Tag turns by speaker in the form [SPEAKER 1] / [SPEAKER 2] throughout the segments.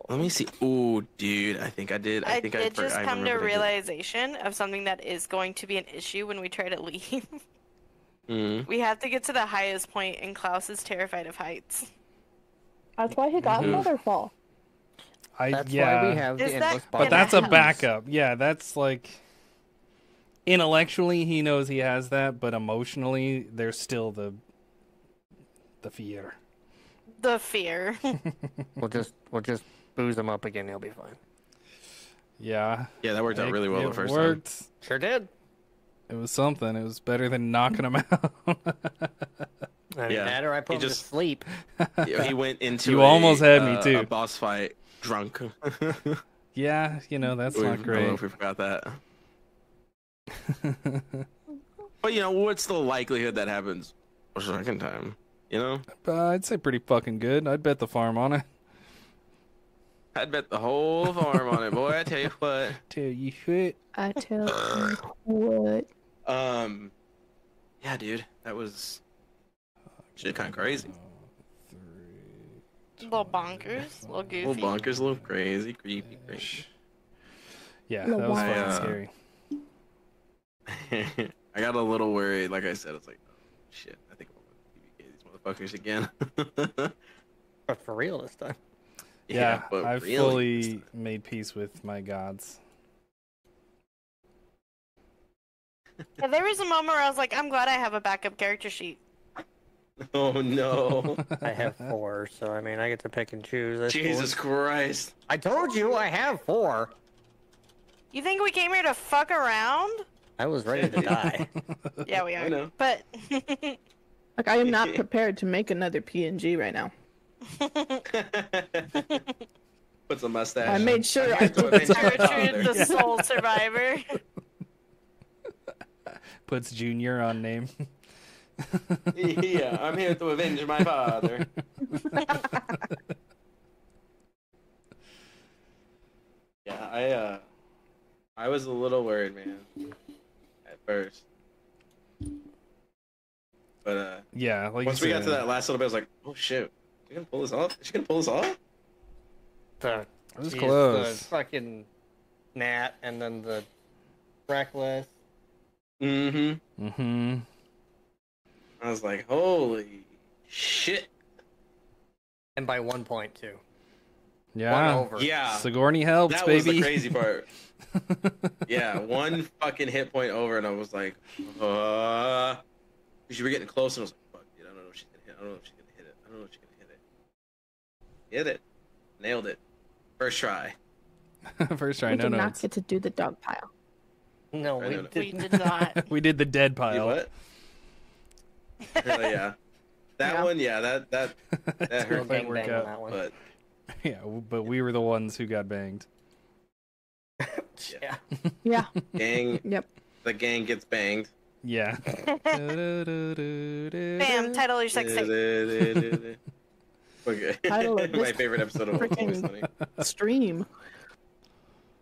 [SPEAKER 1] Let me see. Ooh, dude, I think I did. I think I
[SPEAKER 2] just come to a realization of something that is going to be an issue when we try to leave. We have to get to the highest point, and Klaus is terrified of heights.
[SPEAKER 3] That's why he got Waterfall.
[SPEAKER 4] That's why we have the endless bar.
[SPEAKER 5] But that's a backup. Yeah, that's like... Intellectually, he knows he has that, but emotionally, there's still the fear.
[SPEAKER 2] The fear.
[SPEAKER 4] We'll just booze him up again. He'll be fine.
[SPEAKER 5] Yeah.
[SPEAKER 1] Yeah, that worked out really well the first
[SPEAKER 5] time.
[SPEAKER 4] Sure did.
[SPEAKER 5] It was something. It was better than knocking him out.
[SPEAKER 4] That or I put him to sleep.
[SPEAKER 1] He went into
[SPEAKER 5] you almost had me too.
[SPEAKER 1] A boss fight drunk.
[SPEAKER 5] Yeah, you know, that's not great.
[SPEAKER 1] I don't know if we forgot that. But, you know, what's the likelihood that happens a second time? You know?
[SPEAKER 5] I'd say pretty fucking good. I'd bet the farm on it.
[SPEAKER 1] I'd bet the whole farm on it, boy. I tell you what.
[SPEAKER 5] Tell you what.
[SPEAKER 3] I tell you what.
[SPEAKER 1] Yeah, dude. That was shit kind of crazy.
[SPEAKER 2] A little bonkers, a little goofy.
[SPEAKER 1] A little bonkers, a little crazy, creepy.
[SPEAKER 5] Yeah, that was fucking scary.
[SPEAKER 1] I got a little worried. Like I said, it's like, oh, shit. I think I'm going to these motherfuckers again.
[SPEAKER 4] But for real this time.
[SPEAKER 5] Yeah,
[SPEAKER 1] but
[SPEAKER 5] I've
[SPEAKER 1] really
[SPEAKER 5] fully made peace with my gods.
[SPEAKER 2] Yeah, there was a moment where I was like, I'm glad I have a backup character sheet.
[SPEAKER 1] Oh, no.
[SPEAKER 4] I have 4, so I mean, I get to pick and choose. That's
[SPEAKER 1] Jesus Christ.
[SPEAKER 4] I told you I have 4.
[SPEAKER 2] You think we came here to fuck around?
[SPEAKER 4] I was ready to die.
[SPEAKER 2] Yeah, we are.
[SPEAKER 1] I know.
[SPEAKER 2] But
[SPEAKER 3] like, I am not prepared to make another PNG right now.
[SPEAKER 1] Puts a mustache.
[SPEAKER 3] I made sure I
[SPEAKER 2] Gertrude, the sole survivor.
[SPEAKER 5] Puts Junior on name.
[SPEAKER 1] Yeah, I'm here to avenge my father. Yeah, I was a little worried, man, at first. But
[SPEAKER 5] yeah, like
[SPEAKER 1] once we got to that last little bit, I was like, oh shit, is she gonna pull this off? Is she gonna pull this off?
[SPEAKER 5] It was close.
[SPEAKER 4] The fucking Nat and then the Reckless.
[SPEAKER 1] I was like, holy shit.
[SPEAKER 4] And by 1 point, too.
[SPEAKER 5] Yeah.
[SPEAKER 4] 1 over.
[SPEAKER 1] Yeah.
[SPEAKER 5] Sigourney helps,
[SPEAKER 1] that
[SPEAKER 5] baby.
[SPEAKER 1] That was the crazy part. Yeah, 1 fucking hit point over, and I was like, because you were getting close, and I was like, fuck, dude, I don't know if she's gonna hit it. I don't know if she's gonna hit it. I don't know if she's gonna hit it. Hit it. Nailed it. First try.
[SPEAKER 5] First try,
[SPEAKER 3] we
[SPEAKER 5] no
[SPEAKER 3] did
[SPEAKER 5] notes.
[SPEAKER 3] not get to do the dog pile.
[SPEAKER 4] No, we
[SPEAKER 2] did not.
[SPEAKER 5] We did the dead pile.
[SPEAKER 1] What? Yeah. That one, yeah, that hurt
[SPEAKER 5] that work out.
[SPEAKER 4] That one.
[SPEAKER 1] But
[SPEAKER 5] yeah, but we were the ones who got banged.
[SPEAKER 4] Yeah.
[SPEAKER 3] Yeah.
[SPEAKER 1] Gang.
[SPEAKER 3] Yep.
[SPEAKER 1] The gang gets banged.
[SPEAKER 5] Yeah.
[SPEAKER 2] Bam, title of your sex tape.
[SPEAKER 1] Okay.
[SPEAKER 3] Title of
[SPEAKER 1] My
[SPEAKER 3] this
[SPEAKER 1] favorite episode of Always Sunny.
[SPEAKER 3] Stream.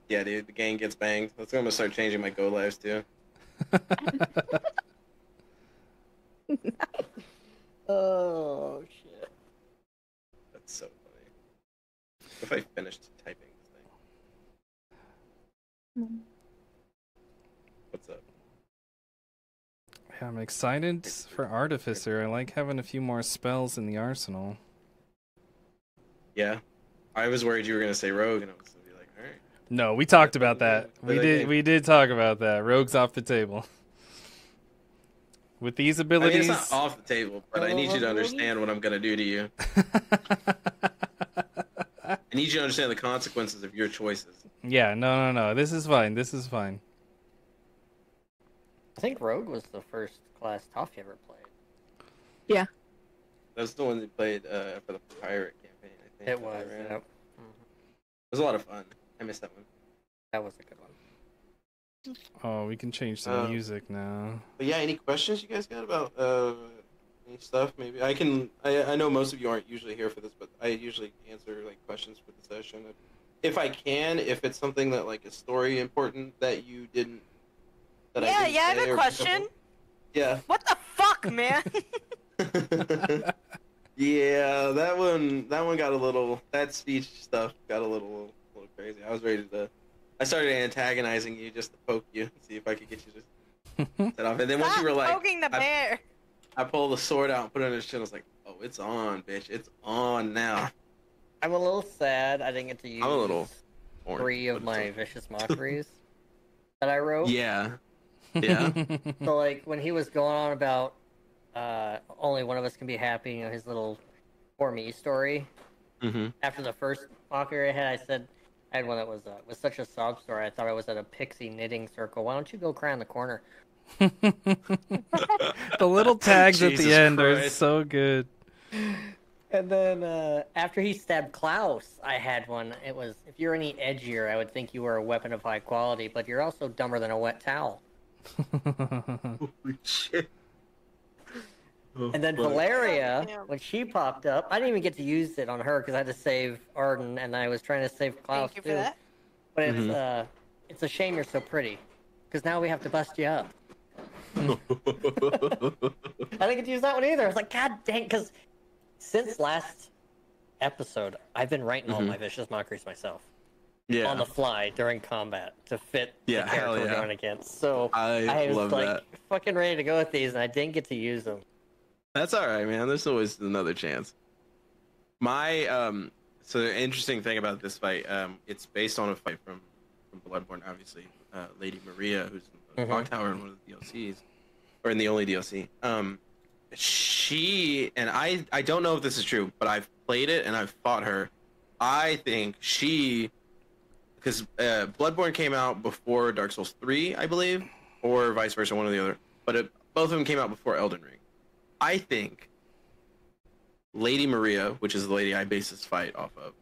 [SPEAKER 1] Yeah, dude, the gang gets banged. That's when I'm gonna start changing my go lives too.
[SPEAKER 4] Oh shit.
[SPEAKER 1] That's so funny. If I finished typing this thing. What's up?
[SPEAKER 5] Yeah, I'm excited for Artificer. I like having a few more spells in the arsenal.
[SPEAKER 1] Yeah. I was worried you were gonna say Rogue, and I was gonna be like, alright.
[SPEAKER 5] No, we talked about that. We did talk about that. Rogue's off the table. With these abilities...
[SPEAKER 1] I mean, it's not off the table, but I need you to understand what I'm gonna do to you. I need you to understand the consequences of your choices.
[SPEAKER 5] Yeah, no. This is fine. This is fine.
[SPEAKER 4] I think Rogue was the first class tough you ever played.
[SPEAKER 3] Yeah.
[SPEAKER 1] That's the one that played for the pirate campaign, I think.
[SPEAKER 4] It was, yep.
[SPEAKER 1] It was a lot of fun. I missed that one.
[SPEAKER 4] That was a good one.
[SPEAKER 5] Oh, we can change the music now.
[SPEAKER 1] But yeah, any questions you guys got about any stuff? Maybe I can. I know most of you aren't usually here for this, but I usually answer like questions for the session if I can. If it's something that like is story important that you didn't. That
[SPEAKER 2] yeah,
[SPEAKER 1] I didn't
[SPEAKER 2] I have a question.
[SPEAKER 1] Yeah.
[SPEAKER 2] What the fuck, man?
[SPEAKER 1] Yeah, that one got a little. That speech stuff got a little crazy. I was ready to. I started antagonizing you just to poke you, see if I could get you to set off. And then once you were like,
[SPEAKER 2] poking the bear.
[SPEAKER 1] I pulled the sword out and put it on his chin. I was like, oh, it's on, bitch. It's on now.
[SPEAKER 4] I'm a little sad I didn't get to use
[SPEAKER 1] I'm a little
[SPEAKER 4] 3 of my vicious mockeries that I wrote.
[SPEAKER 1] Yeah. Yeah.
[SPEAKER 4] So, like, when he was going on about only one of us can be happy, you know, his little poor me story.
[SPEAKER 1] Mm-hmm.
[SPEAKER 4] After the first mockery I had, I had one that was such a sob story. I thought I was at a pixie knitting circle. Why don't you go cry in the corner?
[SPEAKER 5] The little tags at the end are
[SPEAKER 1] Christ.
[SPEAKER 5] so good.
[SPEAKER 4] And then after he stabbed Klaus, I had one. It was, if you're any edgier, I would think you were a weapon of high quality, but you're also dumber than a wet towel.
[SPEAKER 1] Holy shit. Oh,
[SPEAKER 4] And then
[SPEAKER 1] fuck.
[SPEAKER 4] Valeria,
[SPEAKER 2] Yeah.
[SPEAKER 4] when she popped up, I didn't even get to use it on her because I had to save Arden, and I was trying to save Klaus
[SPEAKER 2] Thank you
[SPEAKER 4] too.
[SPEAKER 2] for that.
[SPEAKER 4] But it's a shame you're so pretty, because now we have to bust you up. I didn't get to use that one either. I was like, God dang, because since last episode, I've been writing all my vicious mockeries myself.
[SPEAKER 1] Yeah.
[SPEAKER 4] On the fly during combat to fit
[SPEAKER 1] Yeah,
[SPEAKER 4] the
[SPEAKER 1] hell
[SPEAKER 4] character we're
[SPEAKER 1] yeah.
[SPEAKER 4] going against. So
[SPEAKER 1] I
[SPEAKER 4] was
[SPEAKER 1] love
[SPEAKER 4] like
[SPEAKER 1] that.
[SPEAKER 4] fucking ready to go with these, and I didn't get to use them.
[SPEAKER 1] That's all right, man. There's always another chance. My so the interesting thing about this fight, it's based on a fight from Bloodborne, obviously. Lady Maria, who's in the clock tower in one of the DLCs, or in the only DLC. She and I don't know if this is true, but I've played it and I've fought her. I think she, because Bloodborne came out before Dark Souls 3, I believe, or vice versa, one or the other. But both of them came out before Elden Ring. I think Lady Maria, which is the lady I base this fight off of,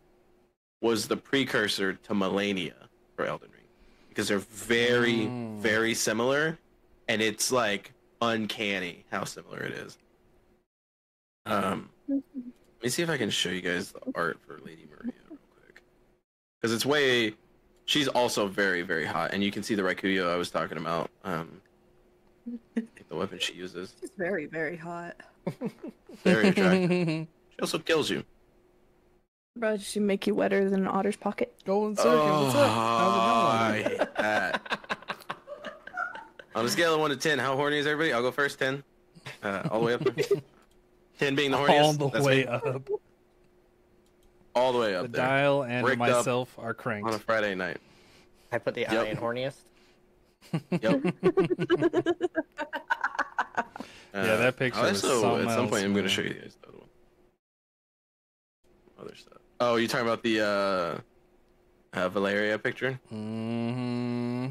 [SPEAKER 1] was the precursor to Melania for Elden Ring, because they're very, very similar, and it's like uncanny how similar it is. Let me see if I can show you guys the art for Lady Maria real quick, because it's way. She's also very, very hot, and you can see the Raikuyo I was talking about. The weapon she uses.
[SPEAKER 3] It's very, very hot.
[SPEAKER 1] Very attractive. She also kills you.
[SPEAKER 3] Bro, does she make you wetter than an otter's pocket?
[SPEAKER 5] Golden Circuit, what's up? How's
[SPEAKER 1] I
[SPEAKER 5] it going?
[SPEAKER 1] hate that. On a scale of 1 to 10, how horny is everybody? I'll go first. 10. All the way up there. 10 being the horniest.
[SPEAKER 5] All the
[SPEAKER 1] That's
[SPEAKER 5] way
[SPEAKER 1] me.
[SPEAKER 5] up.
[SPEAKER 1] All the way
[SPEAKER 5] The
[SPEAKER 1] up there.
[SPEAKER 5] dial and
[SPEAKER 1] Rigged up
[SPEAKER 5] myself are
[SPEAKER 1] on a
[SPEAKER 5] cranked.
[SPEAKER 1] Friday night.
[SPEAKER 4] I put the
[SPEAKER 1] Yep.
[SPEAKER 4] eye in horniest.
[SPEAKER 1] Yep.
[SPEAKER 5] Yeah, that picture was
[SPEAKER 1] also,
[SPEAKER 5] something
[SPEAKER 1] at some
[SPEAKER 5] else,
[SPEAKER 1] point, I'm going to
[SPEAKER 5] man.
[SPEAKER 1] show you guys the other one. Other stuff. Oh, you talking about the Valeria picture?
[SPEAKER 5] Mm-hmm.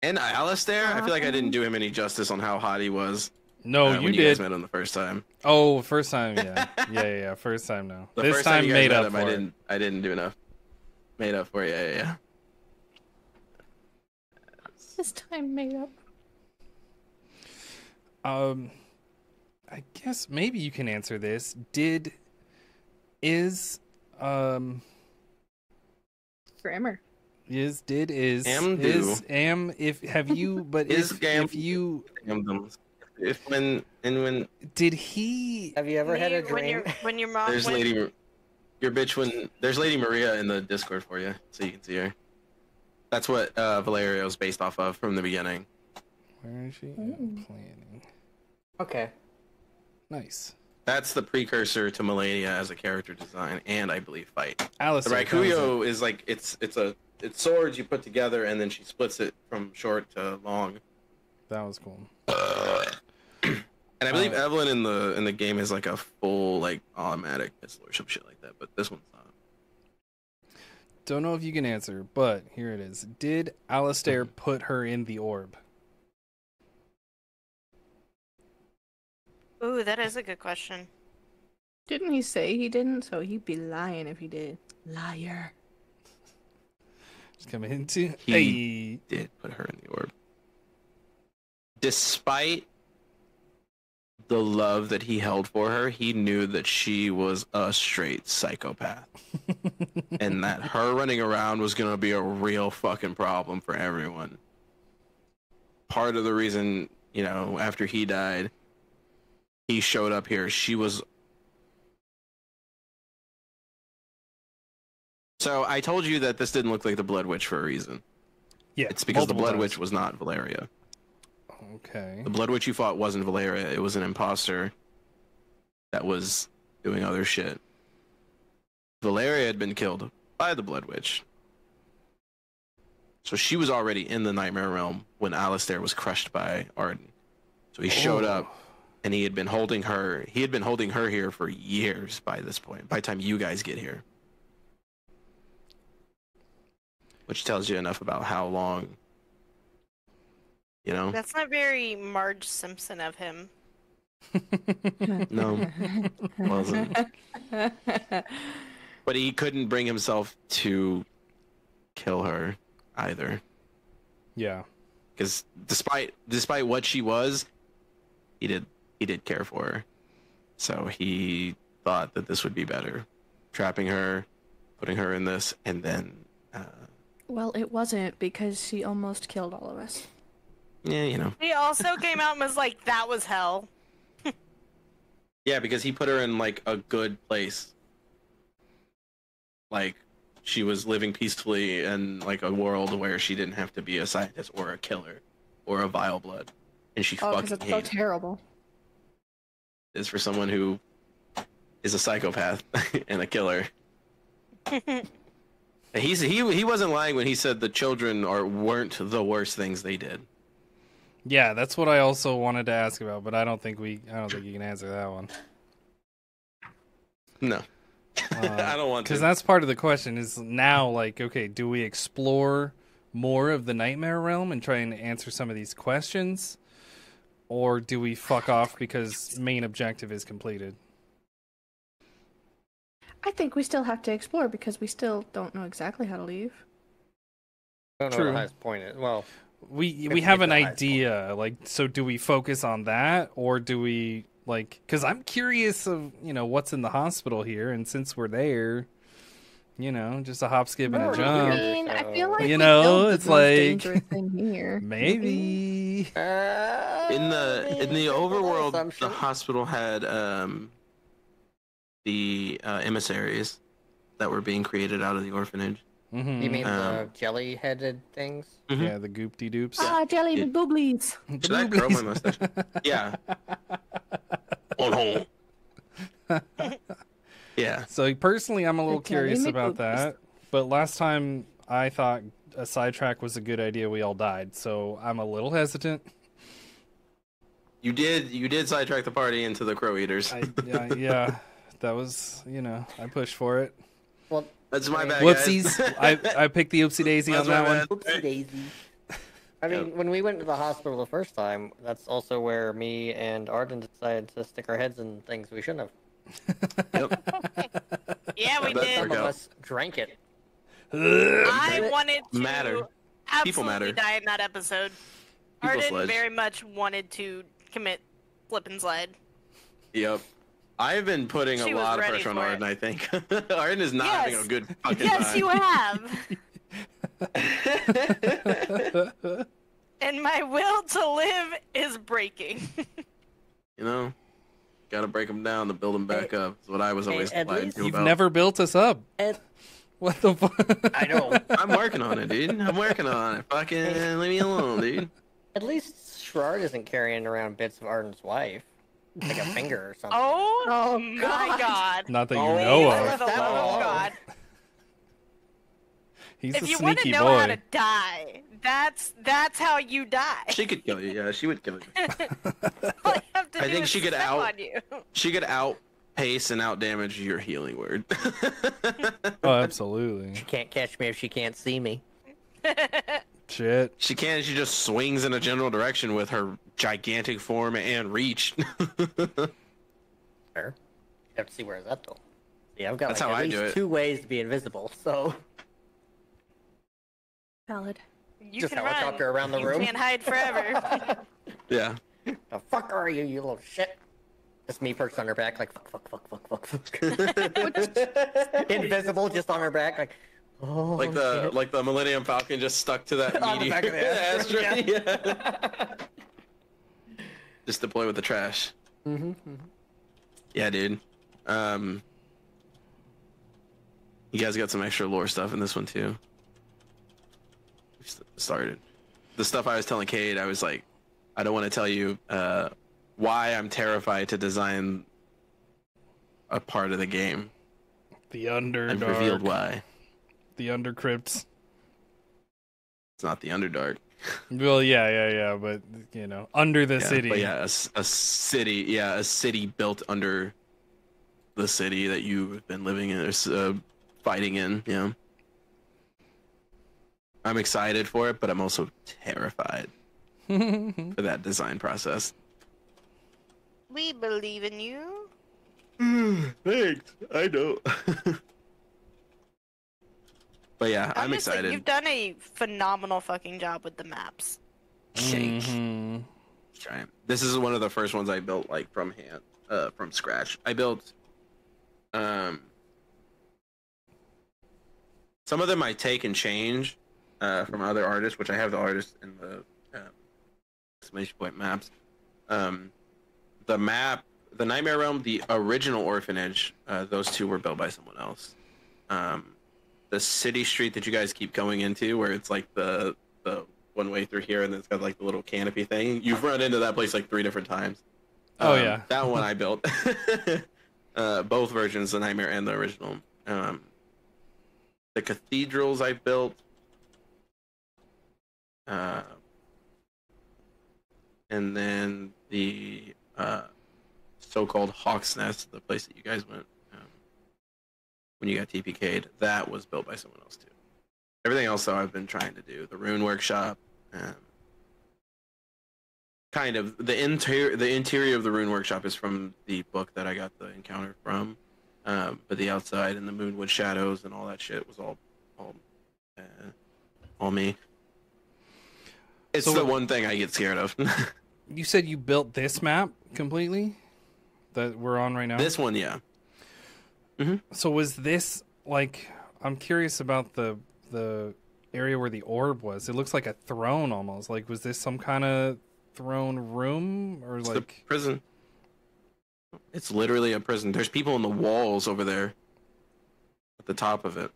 [SPEAKER 1] And Alistair? I feel like I didn't do him any justice on how hot he was.
[SPEAKER 5] No, you
[SPEAKER 1] when you guys
[SPEAKER 5] did.
[SPEAKER 1] met him the first time.
[SPEAKER 5] Oh, first time, yeah. Yeah. First time, no.
[SPEAKER 1] The
[SPEAKER 5] This
[SPEAKER 1] first
[SPEAKER 5] time
[SPEAKER 1] you guys
[SPEAKER 5] made
[SPEAKER 1] met
[SPEAKER 5] up
[SPEAKER 1] him,
[SPEAKER 5] for it.
[SPEAKER 1] I didn't do enough. Made up for it, yeah.
[SPEAKER 3] This time made up.
[SPEAKER 5] I guess maybe you can answer this.
[SPEAKER 3] Grammar.
[SPEAKER 5] Have you, but
[SPEAKER 1] Is
[SPEAKER 5] if you,
[SPEAKER 1] when
[SPEAKER 5] did he,
[SPEAKER 4] Have you ever had a
[SPEAKER 2] When
[SPEAKER 4] dream?
[SPEAKER 2] when your mom
[SPEAKER 1] there's
[SPEAKER 2] went,
[SPEAKER 1] your bitch when there's Lady Maria in the Discord for you, so you can see her. That's what Valeria was based off of from the beginning.
[SPEAKER 5] where is she? Planning.
[SPEAKER 4] Okay.
[SPEAKER 5] Nice.
[SPEAKER 1] That's the precursor to Melania as a character design and I believe fight. The
[SPEAKER 5] Alistair,
[SPEAKER 1] Raikuyo is like it's swords you put together and then she splits it from short to long.
[SPEAKER 5] that was cool.
[SPEAKER 1] And I believe Evelyn in the game is like a full like automatic pistol or some shit like that, but this one's not.
[SPEAKER 5] Don't know if you can answer, but here it is. Did Alistair put her in the orb?
[SPEAKER 2] ooh, that is a good question.
[SPEAKER 3] Didn't he say he didn't? So he'd be lying if he did. Liar.
[SPEAKER 5] Just coming into.
[SPEAKER 1] He did put her in the orb. Despite the love that he held for her, he knew that she was a straight psychopath. And that her running around was going to be a real fucking problem for everyone. Part of the reason, after he died, he showed up here. She was So I told you that this didn't look like the Blood Witch for a reason.
[SPEAKER 5] Yeah,
[SPEAKER 1] It's because the
[SPEAKER 5] multiple
[SPEAKER 1] Blood
[SPEAKER 5] times.
[SPEAKER 1] Witch was not Valeria.
[SPEAKER 5] Okay.
[SPEAKER 1] The Blood Witch you fought wasn't Valeria. It was an imposter that was doing other shit. Valeria had been killed by the Blood Witch. So she was already in the Nightmare Realm when Alistair was crushed by Arden. So he showed up, and he had been holding her. He had been holding her here for years by this point. By the time you guys get here, which tells you enough about how long. You know.
[SPEAKER 2] That's not very Marge Simpson of him.
[SPEAKER 1] No, wasn't. But he couldn't bring himself to kill her either.
[SPEAKER 5] Yeah.
[SPEAKER 1] Because despite what she was, he did care for her. So he thought that this would be better, trapping her, putting her in this, and then.
[SPEAKER 3] Well, it wasn't because she almost killed all of us.
[SPEAKER 1] Yeah, you know.
[SPEAKER 2] He also came out and was like, "That was hell."
[SPEAKER 1] Yeah, because he put her in like a good place. Like she was living peacefully in like a world where she didn't have to be a scientist or a killer or a vile blood, and she
[SPEAKER 3] Oh,
[SPEAKER 1] fucking
[SPEAKER 3] because it's so
[SPEAKER 1] hated
[SPEAKER 3] terrible.
[SPEAKER 1] it. Is for someone who is a psychopath and a killer. He wasn't lying when he said the children weren't the worst things they did.
[SPEAKER 5] Yeah, that's what I also wanted to ask about, but I don't think you can answer that one.
[SPEAKER 1] No. I don't want to.
[SPEAKER 5] Because that's part of the question is now, like, okay, do we explore more of the Nightmare Realm and try and answer some of these questions? Or do we fuck off because main objective is completed?
[SPEAKER 3] I think we still have to explore because we still don't know exactly how to leave.
[SPEAKER 4] I don't know
[SPEAKER 5] True.
[SPEAKER 4] what the highest point is. Well,
[SPEAKER 5] We have an idea, like, so do we focus on that, or do we, like, because I'm curious of, what's in the hospital here, and since we're there, just a hop, skip, and a
[SPEAKER 3] I
[SPEAKER 5] jump.
[SPEAKER 3] mean, I feel like
[SPEAKER 5] it's like
[SPEAKER 3] dangerous thing here.
[SPEAKER 5] maybe.
[SPEAKER 1] In the overworld, the
[SPEAKER 4] assumption.
[SPEAKER 1] hospital had the emissaries that were being created out of the orphanage.
[SPEAKER 5] Mm-hmm.
[SPEAKER 4] You mean the jelly-headed things?
[SPEAKER 1] Mhm.
[SPEAKER 5] Yeah, the goopty doops.
[SPEAKER 3] Ah, jelly
[SPEAKER 1] Yeah.
[SPEAKER 3] the booblies.
[SPEAKER 1] Should I curl my mustache? Yeah. On hold. Yeah.
[SPEAKER 5] So personally, I'm a little
[SPEAKER 3] The jelly
[SPEAKER 5] curious about
[SPEAKER 3] McBoobies.
[SPEAKER 5] that. But last time I thought a sidetrack was a good idea. We all died, so I'm a little hesitant.
[SPEAKER 1] You did sidetrack the party into the Crow Eaters.
[SPEAKER 5] Yeah, that was I pushed for it.
[SPEAKER 4] Well,
[SPEAKER 1] That's my bad.
[SPEAKER 5] Whoopsies!
[SPEAKER 1] Guys.
[SPEAKER 5] I picked the oopsie daisy on
[SPEAKER 1] That's
[SPEAKER 5] that
[SPEAKER 1] my
[SPEAKER 5] one.
[SPEAKER 1] bad.
[SPEAKER 4] Oopsie daisy. I mean, when we went to the hospital the first time, that's also where me and Arden decided to stick our heads in things we shouldn't have.
[SPEAKER 1] Yep.
[SPEAKER 2] Yeah, we
[SPEAKER 1] That's
[SPEAKER 2] did.
[SPEAKER 4] Some
[SPEAKER 1] work
[SPEAKER 4] of
[SPEAKER 1] out.
[SPEAKER 4] us drank it.
[SPEAKER 2] I wanted to
[SPEAKER 1] Matter. People
[SPEAKER 2] absolutely
[SPEAKER 1] matter.
[SPEAKER 2] die in that episode.
[SPEAKER 1] People
[SPEAKER 2] Arden
[SPEAKER 1] sledge.
[SPEAKER 2] very much wanted to commit flip and slide.
[SPEAKER 1] Yep. I've been putting
[SPEAKER 2] She
[SPEAKER 1] a
[SPEAKER 2] was
[SPEAKER 1] lot of
[SPEAKER 2] ready
[SPEAKER 1] pressure on
[SPEAKER 2] for
[SPEAKER 1] Arden,
[SPEAKER 2] it.
[SPEAKER 1] I think. Arden is not having a good fucking
[SPEAKER 2] Yes,
[SPEAKER 1] time.
[SPEAKER 2] you have. And my will to live is breaking.
[SPEAKER 1] You know? Gotta break them down to build them back up. That's what I was always
[SPEAKER 4] at
[SPEAKER 1] lied
[SPEAKER 4] least
[SPEAKER 1] to
[SPEAKER 5] You've
[SPEAKER 1] about.
[SPEAKER 5] never built us up.
[SPEAKER 4] And
[SPEAKER 5] What the fuck?
[SPEAKER 4] I know.
[SPEAKER 1] I'm working on it, dude. I'm working on it. Fucking leave me alone, dude.
[SPEAKER 4] At least Sherrard isn't carrying around bits of Arden's wife. Like a finger or something.
[SPEAKER 2] Oh, my god.
[SPEAKER 5] Not that you
[SPEAKER 1] Oh,
[SPEAKER 5] know
[SPEAKER 2] Please,
[SPEAKER 5] of.
[SPEAKER 2] for the love of God.
[SPEAKER 5] He's
[SPEAKER 2] If
[SPEAKER 5] a
[SPEAKER 2] you want to
[SPEAKER 5] sneaky
[SPEAKER 2] know how
[SPEAKER 5] boy.
[SPEAKER 2] to die, that's how you die.
[SPEAKER 1] She could kill you. Yeah, she would kill you.
[SPEAKER 2] All you have to
[SPEAKER 1] I
[SPEAKER 2] do
[SPEAKER 1] think
[SPEAKER 2] is
[SPEAKER 1] she could
[SPEAKER 2] step
[SPEAKER 1] out-
[SPEAKER 2] on you.
[SPEAKER 1] She could outpace and outdamage your healing word.
[SPEAKER 5] Oh, absolutely.
[SPEAKER 4] She can't catch me if she can't see me.
[SPEAKER 5] Shit.
[SPEAKER 1] She can. She just swings in a general direction with her gigantic form and reach.
[SPEAKER 4] Fair. You have to see where it's at though. See, I've got
[SPEAKER 1] That's
[SPEAKER 4] like
[SPEAKER 1] how
[SPEAKER 4] at
[SPEAKER 1] I
[SPEAKER 4] least
[SPEAKER 1] do it.
[SPEAKER 4] 2 ways to be invisible, so
[SPEAKER 3] Valid.
[SPEAKER 2] You
[SPEAKER 4] just
[SPEAKER 2] can
[SPEAKER 4] helicopter
[SPEAKER 2] run.
[SPEAKER 4] around the
[SPEAKER 2] You
[SPEAKER 4] room.
[SPEAKER 2] can't hide forever.
[SPEAKER 1] Yeah.
[SPEAKER 4] The fuck are you, you little shit? Just me perched on her back, like fuck. Invisible, just on her back, like. Oh, shit.
[SPEAKER 1] like the Millennium Falcon just stuck to that
[SPEAKER 4] On the
[SPEAKER 1] meaty
[SPEAKER 4] back of the Astra,
[SPEAKER 1] Astra. Yeah. Just deploy with the trash.
[SPEAKER 4] Mm-hmm.
[SPEAKER 1] Yeah, dude. You guys got some extra lore stuff in this one too. Started. The stuff I was telling Cade, I was like, I don't want to tell you why I'm terrified to design a part of the game.
[SPEAKER 5] The Underdark.
[SPEAKER 1] I've revealed why.
[SPEAKER 5] The Undercrypts.
[SPEAKER 1] It's not the Underdark.
[SPEAKER 5] Well, yeah, but under the city.
[SPEAKER 1] But yeah, a city built under the city that you've been living in, fighting in. Yeah, I'm excited for it, but I'm also terrified for that design process.
[SPEAKER 2] We believe in you.
[SPEAKER 1] Thanks. I know. But yeah, I'm
[SPEAKER 2] Honestly,
[SPEAKER 1] excited.
[SPEAKER 2] You've done a phenomenal fucking job with the maps.
[SPEAKER 5] Mm-hmm.
[SPEAKER 1] Try. This is one of the first ones I built like from scratch. I built some of them I take and change from other artists, which I have the artists in the exclamation point maps. The map, the Nightmare Realm, the original Orphanage, those two were built by someone else. The city street that you guys keep going into, where it's like the one way through here, and then it's got like the little canopy thing. You've run into that place like 3 different times.
[SPEAKER 5] Oh yeah,
[SPEAKER 1] that one I built. Both versions, the Nightmare and the original. The cathedrals I built. And then the so-called Hawk's Nest, the place that you guys went when you got TPK'd, that was built by someone else too. Everything else, though, I've been trying to do. The Rune Workshop, kind of the interior of the Rune Workshop is from the book that I got the encounter from, but the outside and the Moonwood Shadows and all that shit was all me. It's the one thing I get scared of.
[SPEAKER 5] You said you built this map completely that we're on right now?
[SPEAKER 1] This one, yeah. Mm-hmm.
[SPEAKER 5] So was this like? I'm curious about the area where the orb was. It looks like a throne almost. Like, was this some kind of throne room or
[SPEAKER 1] it's
[SPEAKER 5] like
[SPEAKER 1] a prison? It's literally a prison. There's people in the walls over there at the top of it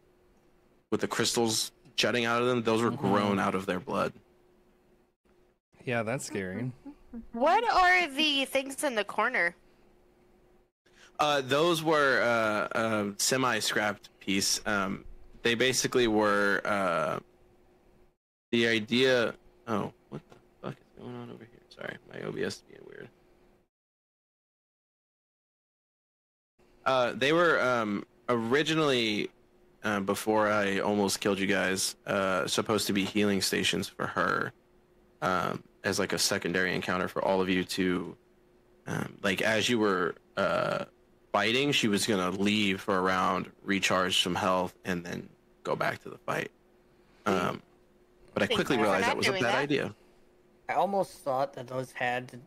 [SPEAKER 1] with the crystals jutting out of them. Those were grown out of their blood.
[SPEAKER 5] Yeah, that's scary.
[SPEAKER 2] What are the things in the corner?
[SPEAKER 1] Those were semi-scrapped piece. They basically were the idea. Oh, what the fuck is going on over here? Sorry, my OBS is being weird. They were originally, before I almost killed you guys, supposed to be healing stations for her, as like a secondary encounter for all of you to, like as you were fighting, she was gonna leave for a round, recharge some health, and then go back to the fight. But I quickly realized that was a bad idea.
[SPEAKER 4] I almost thought that those had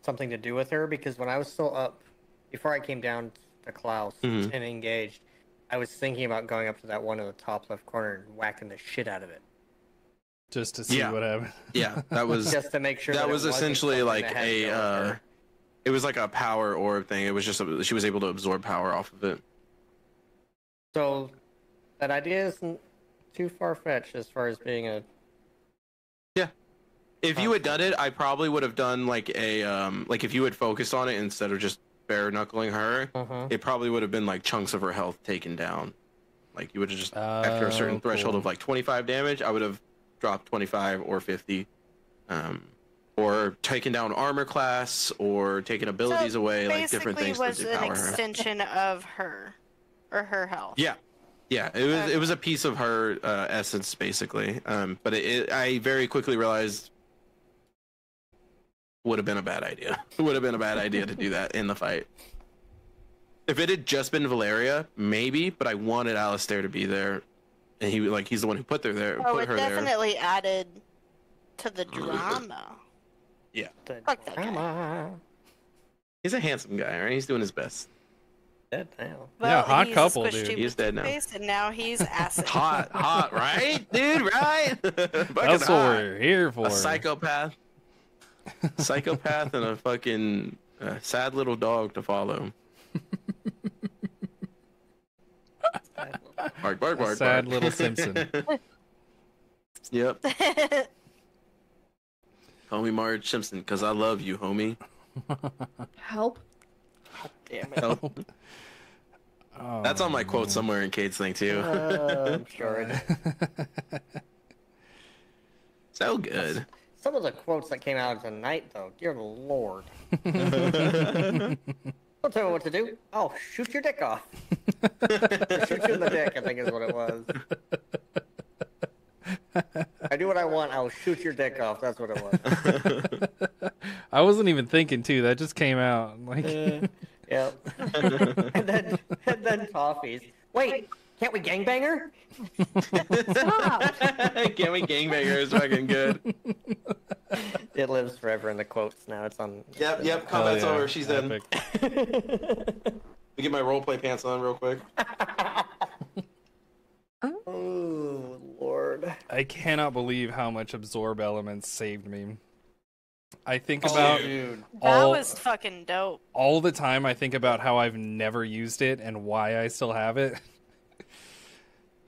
[SPEAKER 4] something to do with her, because when I was still up, before I came down to Klaus and engaged, I was thinking about going up to that one in the top left corner and whacking the shit out of it.
[SPEAKER 5] Just to see what happened.
[SPEAKER 1] Yeah, that was
[SPEAKER 4] just to make sure
[SPEAKER 1] that was essentially like
[SPEAKER 4] a
[SPEAKER 1] it was like a power orb thing. It was just she was able to absorb power off of it.
[SPEAKER 4] So that idea isn't too far-fetched as far as being a...
[SPEAKER 1] Yeah. If you had done it, I probably would have done like a like if you had focused on it instead of just bare knuckling her, it probably would have been like chunks of her health taken down. Like you would have just after a certain threshold of like 25 damage, I would have dropped 25 or 50. Or taking down armor class, or taking abilities away, like different things to depower her.
[SPEAKER 2] Basically, was an extension of her, or her health.
[SPEAKER 1] Yeah, it was a piece of her essence, basically. But I very quickly realized would have been a bad idea. It would have been a bad idea to do that in the fight. If it had just been Valeria, maybe. But I wanted Alistair to be there, and he's the one who put her there.
[SPEAKER 2] Oh, it definitely added to the drama.
[SPEAKER 1] Yeah.
[SPEAKER 2] Fuck that guy.
[SPEAKER 1] He's a handsome guy, right? He's doing his best.
[SPEAKER 4] Dead now.
[SPEAKER 2] Well,
[SPEAKER 5] yeah, hot couple, dude.
[SPEAKER 1] He's dead now.
[SPEAKER 2] And now he's acid.
[SPEAKER 1] hot, right, dude? Right?
[SPEAKER 5] That's what we're here for.
[SPEAKER 1] A psychopath, and a fucking sad little dog to follow. Bark, bark, bark,
[SPEAKER 5] Sad
[SPEAKER 1] bark.
[SPEAKER 5] little Simpson.
[SPEAKER 1] Yep. Call me Marge Simpson, because I love you, homie.
[SPEAKER 3] Help.
[SPEAKER 4] Damn it.
[SPEAKER 1] Help.
[SPEAKER 5] Oh,
[SPEAKER 1] That's on my quote somewhere in Kate's thing, too.
[SPEAKER 4] I'm sure it is.
[SPEAKER 1] So good.
[SPEAKER 4] Some of the quotes that came out tonight, though, dear Lord. Don't tell me what to do. I'll shoot your dick off. Shoot you in the dick, I think is what it was. I do what I want, I'll shoot your dick off. That's what it was.
[SPEAKER 5] I wasn't even thinking, too. That just came out. Like,
[SPEAKER 4] Yep. and then Toffees. Wait, can't we gangbanger?
[SPEAKER 3] Stop.
[SPEAKER 1] Can't we gangbanger is fucking good.
[SPEAKER 4] It lives forever in the quotes now. It's on.
[SPEAKER 1] Yep, combat's
[SPEAKER 5] hell yeah.
[SPEAKER 1] over. She's in.
[SPEAKER 5] Epic.
[SPEAKER 1] Let me get my roleplay pants on real quick.
[SPEAKER 4] Oh, Lord.
[SPEAKER 5] I cannot believe how much absorb elements saved me. I think about
[SPEAKER 4] dude.
[SPEAKER 2] That
[SPEAKER 5] all,
[SPEAKER 2] was fucking dope.
[SPEAKER 5] all the time. I think about how I've never used it and why I still have it.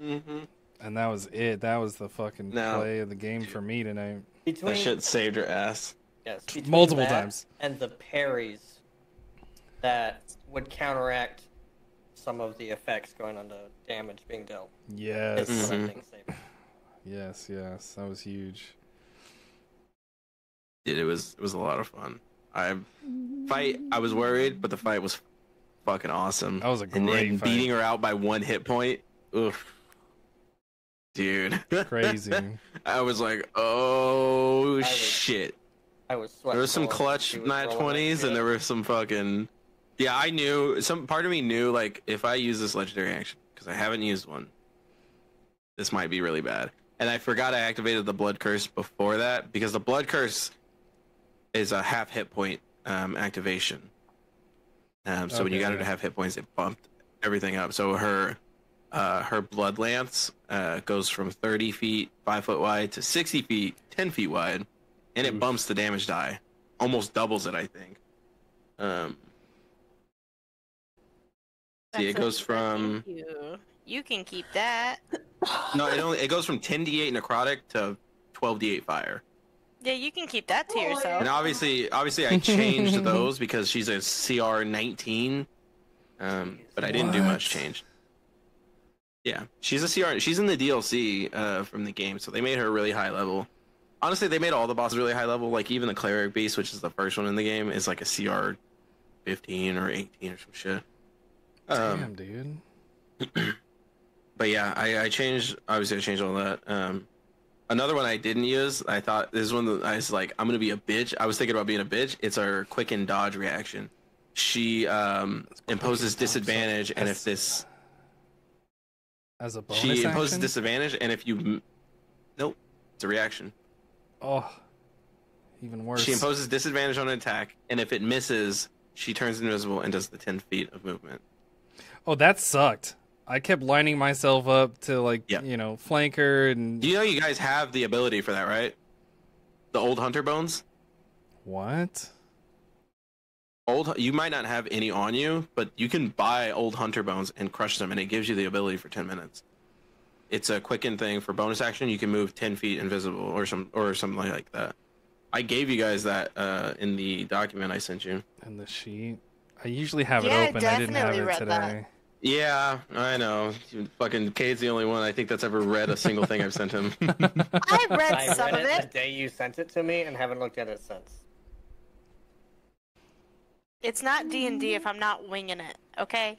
[SPEAKER 1] Mm-hmm.
[SPEAKER 5] And that was it. That was the fucking
[SPEAKER 1] No.
[SPEAKER 5] play of the game for me tonight.
[SPEAKER 4] Between,
[SPEAKER 1] That shit saved her ass.
[SPEAKER 4] yes, between
[SPEAKER 5] Multiple
[SPEAKER 4] that
[SPEAKER 5] times.
[SPEAKER 4] And the parries that would counteract some of the effects going on the damage being dealt.
[SPEAKER 5] Yes.
[SPEAKER 4] It's what I
[SPEAKER 1] Mhm.
[SPEAKER 4] think saved it.
[SPEAKER 5] Yes, that was huge.
[SPEAKER 1] Dude, it was a lot of fun. I was worried, but the fight was fucking awesome.
[SPEAKER 5] That was a
[SPEAKER 1] And
[SPEAKER 5] great
[SPEAKER 1] then
[SPEAKER 5] fight.
[SPEAKER 1] beating her out by 1 hit point. Oof. Dude.
[SPEAKER 5] Crazy.
[SPEAKER 1] I was like, oh shit.
[SPEAKER 4] I was sweating.
[SPEAKER 1] There was some
[SPEAKER 4] bullets.
[SPEAKER 1] clutch
[SPEAKER 4] She was
[SPEAKER 1] nat
[SPEAKER 4] rolling like
[SPEAKER 1] 20s
[SPEAKER 4] shit.
[SPEAKER 1] and there was some fucking... Yeah, I knew, some part of me knew, like, if I use this legendary action, because I haven't used one, this might be really bad. And I forgot I activated the blood curse before that, because the blood curse is a half hit point activation. So when you got her to half hit points, it bumped everything up. So her blood lance goes from 30 feet, 5 foot wide, to 60 feet, 10 feet wide, and it bumps the damage die. Almost doubles it, I think. See, it goes from...
[SPEAKER 2] You can keep that.
[SPEAKER 1] No, it goes from 10d8 necrotic to 12d8 fire.
[SPEAKER 2] Yeah, you can keep that to yourself.
[SPEAKER 1] And obviously I changed those because she's a CR 19. But I didn't do much change. Yeah, she's a CR. She's in the DLC from the game, so they made her really high level. Honestly, they made all the bosses really high level. Like even the cleric beast, which is the first one in the game, is like a CR 15 or 18 or some shit.
[SPEAKER 5] Damn, dude.
[SPEAKER 1] But yeah, I changed. Obviously, I changed all that. Another one I didn't use. I thought this is one that I was like, I'm gonna be a bitch. I was thinking about being a bitch. It's her quick and dodge reaction. She imposes disadvantage, and if this
[SPEAKER 5] As a bonus
[SPEAKER 1] she imposes
[SPEAKER 5] action?
[SPEAKER 1] disadvantage, and if you nope, it's a reaction.
[SPEAKER 5] Oh, even worse.
[SPEAKER 1] She imposes disadvantage on an attack, and if it misses, she turns invisible and does the 10 feet of movement.
[SPEAKER 5] Oh, that sucked. I kept lining myself up to, like,
[SPEAKER 1] Yep.
[SPEAKER 5] flank her and...
[SPEAKER 1] You know you guys have the ability for that, right? The old hunter bones?
[SPEAKER 5] What?
[SPEAKER 1] You might not have any on you, but you can buy old hunter bones and crush them, and it gives you the ability for 10 minutes. It's a quicken thing for bonus action. You can move 10 feet invisible or something like that. I gave you guys that in the document I sent you.
[SPEAKER 5] And the sheet. I usually have it
[SPEAKER 2] Yeah, I
[SPEAKER 5] open. I didn't have
[SPEAKER 2] definitely
[SPEAKER 5] it
[SPEAKER 2] read
[SPEAKER 5] today.
[SPEAKER 2] that.
[SPEAKER 1] Yeah, I know. Fucking Cade's the only one I think that's ever read a single thing I've sent him.
[SPEAKER 2] I read
[SPEAKER 4] I
[SPEAKER 2] some
[SPEAKER 4] read
[SPEAKER 2] of
[SPEAKER 4] it
[SPEAKER 2] it.
[SPEAKER 4] the day you sent it to me and haven't looked at it since.
[SPEAKER 2] It's not D&D if I'm not winging it, okay?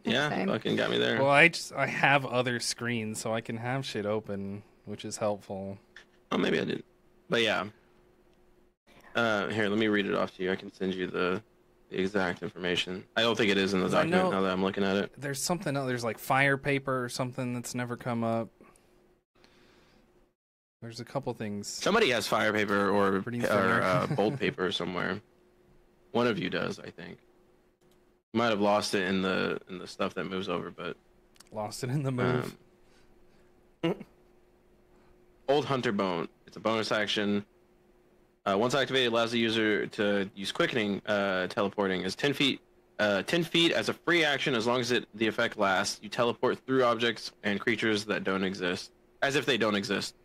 [SPEAKER 1] Yeah,
[SPEAKER 3] Same.
[SPEAKER 1] fucking got me there.
[SPEAKER 5] Well, I have other screens, so I can have shit open, which is helpful.
[SPEAKER 1] Oh, maybe I didn't. But yeah. Here, let me read it off to you. I can send you the exact information. I don't think it is in the
[SPEAKER 5] 'Cause I
[SPEAKER 1] document
[SPEAKER 5] know-
[SPEAKER 1] now that I'm looking at it.
[SPEAKER 5] There's something else. There's like fire paper or something that's never come up. There's a couple things.
[SPEAKER 1] Somebody has fire paper or
[SPEAKER 5] Pretty familiar.
[SPEAKER 1] bolt paper somewhere. One of you does, I think. You might have lost it in the stuff that moves over, but
[SPEAKER 5] Lost it in the move.
[SPEAKER 1] Old Hunter Bone. It's a bonus action. Once activated, allows the user to use quickening, teleporting as 10 feet 10 feet as a free action as long as the effect lasts. You teleport through objects and creatures that don't exist, as if they don't exist.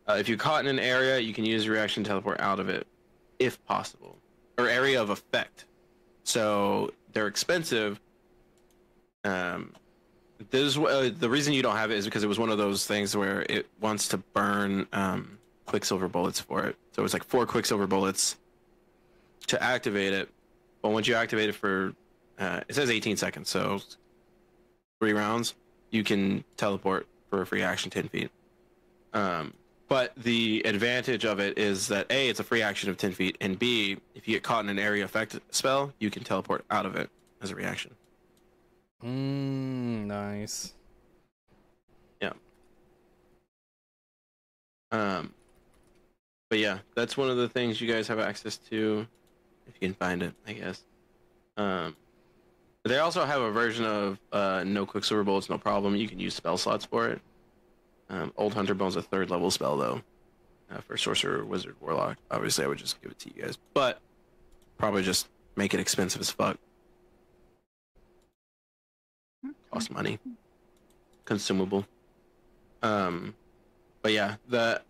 [SPEAKER 1] If you're caught in an area, you can use your reaction to teleport out of it, if possible. Or area of effect. So they're expensive. The reason you don't have it is because it was one of those things where it wants to burn Quicksilver bullets for it. So it's like 4 Quicksilver bullets to activate it. But once you activate it for, it says 18 seconds, so 3 rounds, you can teleport for a free action 10 feet. But the advantage of it is that A, it's a free action of 10 feet, and B, if you get caught in an area effect spell, you can teleport out of it as a reaction.
[SPEAKER 5] Nice.
[SPEAKER 1] Yeah. But yeah, that's one of the things you guys have access to, if you can find it, I guess. They also have a version of no Quicksilver bullets, no problem. You can use spell slots for it. Old Hunter Bone's a 3rd level spell though. For Sorcerer, Wizard, Warlock. Obviously I would just give it to you guys. But probably just make it expensive as fuck. Cost money. Consumable. But yeah, the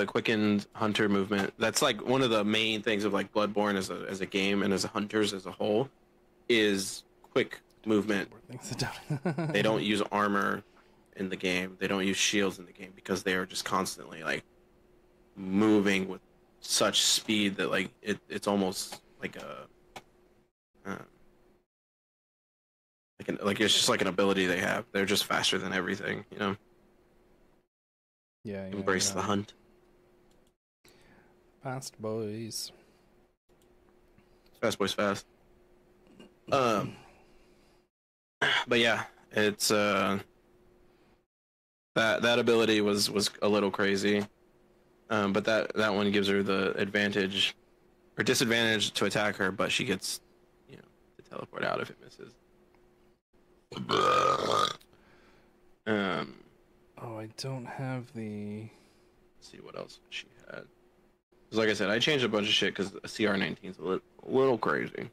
[SPEAKER 1] quickened hunter movement, that's like one of the main things of like Bloodborne as a game and as hunters as a whole, is quick movement. They don't use armor in the game. They don't use shields in the game because they are just constantly like moving with such speed that like it's almost like it's just like an ability they have. They're just faster than everything, you know.
[SPEAKER 5] Yeah.
[SPEAKER 1] Embrace the hunt.
[SPEAKER 5] Fast boys.
[SPEAKER 1] Fast boys fast. But yeah, it's that ability was a little crazy. But that one gives her the advantage or disadvantage to attack her, but she gets, you know, to teleport out if it misses.
[SPEAKER 5] Oh, I don't have the.
[SPEAKER 1] Let's see what else she had. Because like I said, I changed a bunch of shit because CR19 is a little crazy.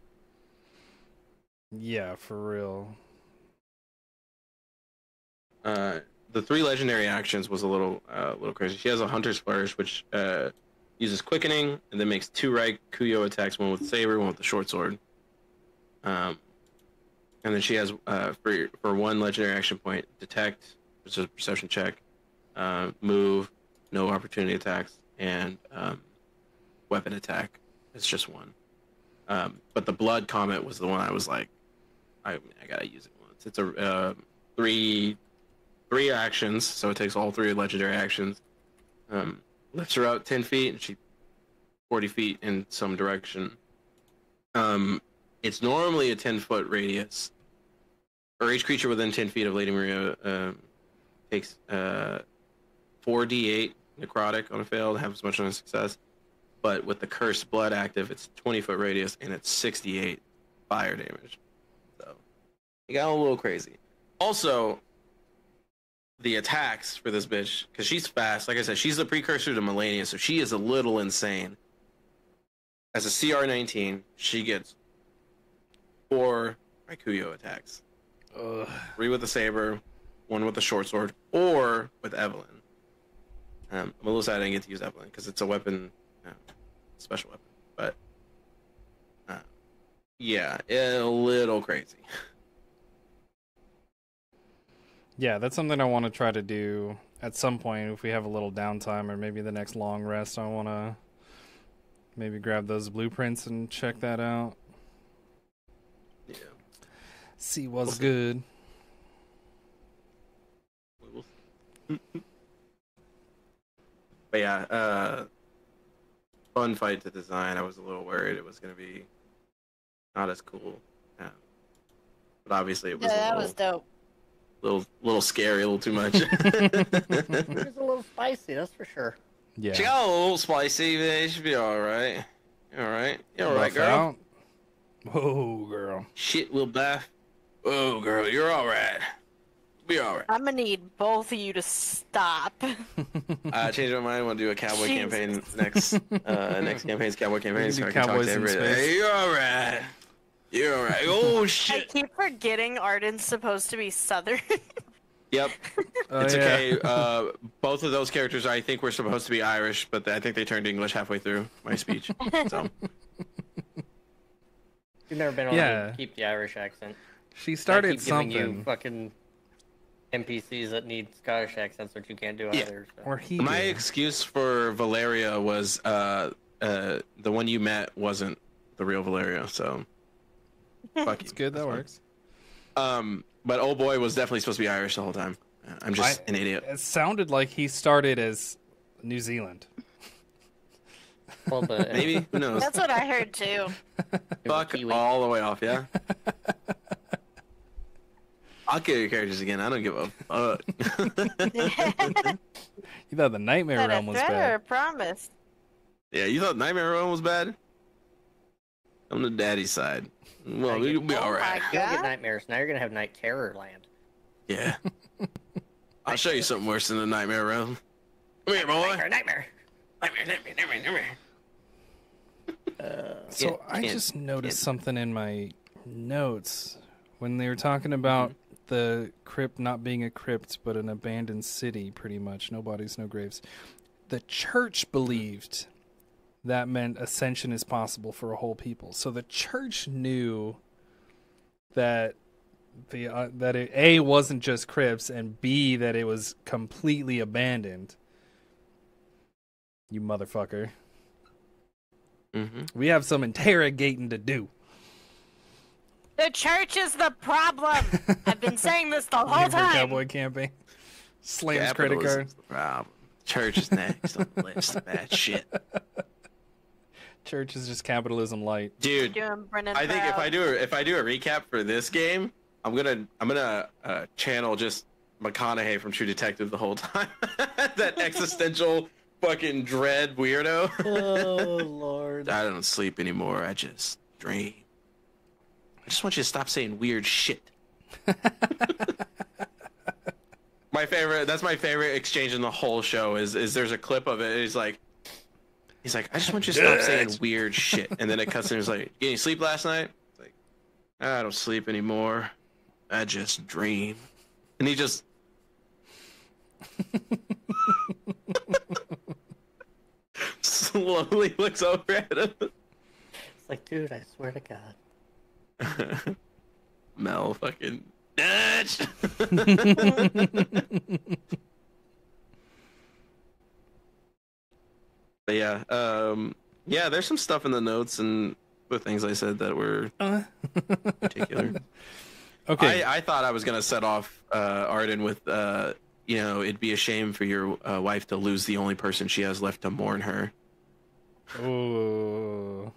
[SPEAKER 5] Yeah, for real.
[SPEAKER 1] The 3 legendary actions was a little crazy. She has a Hunter's Flourish, which uses Quickening, and then makes 2 Raikuyo attacks, one with Saber, one with the Short Sword. And then she has, for 1 legendary action point, Detect, which is a perception check, Move, no opportunity attacks, and Weapon Attack. It's just 1. But the Blood Comet was the one I was like, I gotta use it once. It's a 3 actions, so it takes all 3 legendary actions. Lifts her out 10 feet, and she 40 feet in some direction. It's normally a 10-foot radius. Or each creature within 10 feet of Lady Maria takes 4d8 necrotic on a fail to have as much on a success. But with the Cursed Blood active, it's 20-foot radius, and it's 68 fire damage. So, it got a little crazy. Also, the attacks for this bitch, because she's fast. Like I said, she's the precursor to Melania, so she is a little insane. As a CR19, she gets 4 Raikuyo attacks. 3 with the Saber, 1 with the Short Sword, or with Evelyn. I'm a little sad I didn't get to use Evelyn, because it's a weapon, special weapon. But, yeah, a little crazy.
[SPEAKER 5] Yeah, that's something I want to try to do at some point if we have a little downtime, or maybe the next long rest. I want to maybe grab those blueprints and check that out.
[SPEAKER 1] Yeah.
[SPEAKER 5] See what's good.
[SPEAKER 1] But yeah, fun fight to design. I was a little worried it was going to be not as cool. But obviously it was
[SPEAKER 2] was dope.
[SPEAKER 1] Little scary, a little too much.
[SPEAKER 4] It was a little spicy, that's for sure.
[SPEAKER 5] Yeah.
[SPEAKER 1] She got a little spicy, but it should be alright. Alright. You alright, girl?
[SPEAKER 5] Out. Whoa, girl.
[SPEAKER 1] Shit will bath. Oh, girl, you're alright. Be alright.
[SPEAKER 2] I'm gonna need both of you to stop.
[SPEAKER 1] I changed my mind. I want to do a cowboy campaign next. Next campaign's cowboy campaign, so I can talk
[SPEAKER 5] Cowboys
[SPEAKER 1] to
[SPEAKER 5] in
[SPEAKER 1] everybody.
[SPEAKER 5] space.
[SPEAKER 1] Hey, you're alright. You're alright. Oh
[SPEAKER 2] I
[SPEAKER 1] shit.
[SPEAKER 2] keep forgetting Arden's supposed to be Southern.
[SPEAKER 1] Yep.
[SPEAKER 5] Oh,
[SPEAKER 1] It's
[SPEAKER 5] yeah.
[SPEAKER 1] okay. Both of those characters I think were supposed to be Irish, but I think they turned English halfway through my speech. So
[SPEAKER 4] You've never been able
[SPEAKER 5] Yeah.
[SPEAKER 4] to keep the Irish accent.
[SPEAKER 5] She
[SPEAKER 4] I
[SPEAKER 5] started
[SPEAKER 4] keep giving
[SPEAKER 5] something.
[SPEAKER 4] you fucking NPCs that need Scottish accents, which you can't do
[SPEAKER 1] Yeah.
[SPEAKER 4] either. So.
[SPEAKER 5] Or he
[SPEAKER 1] my
[SPEAKER 5] did.
[SPEAKER 1] excuse for Valeria was the one you met wasn't the real Valeria, so fuck
[SPEAKER 5] It's
[SPEAKER 1] you.
[SPEAKER 5] good. That
[SPEAKER 1] That's fine.
[SPEAKER 5] works.
[SPEAKER 1] But old boy was definitely supposed to be Irish the whole time. I'm just an idiot.
[SPEAKER 5] It sounded like he started as New Zealand.
[SPEAKER 4] Well, the,
[SPEAKER 1] Maybe, who knows?
[SPEAKER 2] That's what I heard too.
[SPEAKER 1] Fuck
[SPEAKER 4] Kiwi.
[SPEAKER 1] all the way off, yeah. I'll kill your characters again. I don't give a fuck.
[SPEAKER 5] You thought the Nightmare
[SPEAKER 2] Is that
[SPEAKER 5] Realm
[SPEAKER 2] a
[SPEAKER 5] was
[SPEAKER 2] threat or a
[SPEAKER 5] bad.
[SPEAKER 2] promise?
[SPEAKER 1] Yeah, you thought Nightmare Realm was bad? I'm the daddy's side. Well, we'll be
[SPEAKER 2] Oh
[SPEAKER 1] alright.
[SPEAKER 2] my
[SPEAKER 4] You don't get
[SPEAKER 2] God.
[SPEAKER 4] nightmares. Now you're gonna have Night Terror Land.
[SPEAKER 1] Yeah. I'll show you something worse than the Nightmare Realm. Come here, boy.
[SPEAKER 4] Nightmare.
[SPEAKER 1] Nightmare.
[SPEAKER 5] So I just noticed something in my notes when they were talking about the crypt not being a crypt but an abandoned city, pretty much. No bodies, no graves. The church believed that meant ascension is possible for a whole people. So the church knew that that it A wasn't just crypts and B that it was completely abandoned. You motherfucker. We have some interrogating to do.
[SPEAKER 2] The church is the problem. I've been saying this the whole
[SPEAKER 5] Waiting for
[SPEAKER 2] time.
[SPEAKER 5] Cowboy campaign. Slams credit card.
[SPEAKER 1] Capitalism's the problem. Church is next on the list. Bad shit.
[SPEAKER 5] Church is just capitalism light.
[SPEAKER 1] Dude,
[SPEAKER 2] Doing Brennan
[SPEAKER 1] I think
[SPEAKER 2] proud.
[SPEAKER 1] if I do a recap for this game, I'm gonna channel just McConaughey from True Detective the whole time. That existential fucking dread weirdo.
[SPEAKER 4] Oh Lord.
[SPEAKER 1] I don't sleep anymore. I just dream. I just want you to stop saying weird shit. That's my favorite exchange in the whole show is there's a clip of it. He's like, I just want you to stop saying weird shit. And then it cuts in. He's like, "Get any sleep last night?" It's like, I don't sleep anymore. I just dream. And he just slowly looks over at him.
[SPEAKER 4] It's like, dude, I swear to God.
[SPEAKER 1] Mel fucking Dutch. But yeah, there's some stuff in the notes and the things I said that were particular.
[SPEAKER 5] Okay.
[SPEAKER 1] I thought I was gonna set off Arden with it'd be a shame for your wife to lose the only person she has left to mourn her.
[SPEAKER 5] Ooh.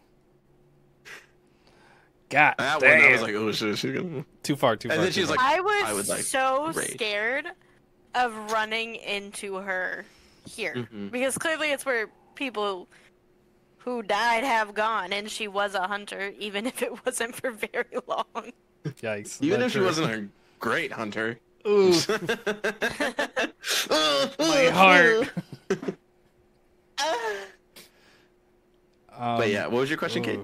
[SPEAKER 5] God
[SPEAKER 1] That
[SPEAKER 5] damn.
[SPEAKER 1] one, I was like, oh shit, she's gonna.
[SPEAKER 5] Too far, too
[SPEAKER 1] And
[SPEAKER 5] far.
[SPEAKER 1] then
[SPEAKER 5] too
[SPEAKER 1] she's
[SPEAKER 5] far.
[SPEAKER 1] like,
[SPEAKER 2] I was
[SPEAKER 1] I would like
[SPEAKER 2] so
[SPEAKER 1] rage.
[SPEAKER 2] scared of running into her here
[SPEAKER 1] Mhm.
[SPEAKER 2] because clearly it's where people who died have gone, and she was a hunter, even if it wasn't for very long.
[SPEAKER 5] Yikes.
[SPEAKER 1] Even
[SPEAKER 5] That's
[SPEAKER 1] if she
[SPEAKER 5] true.
[SPEAKER 1] wasn't a great hunter.
[SPEAKER 5] Ooh, my heart.
[SPEAKER 1] But yeah, what was your question, Kate?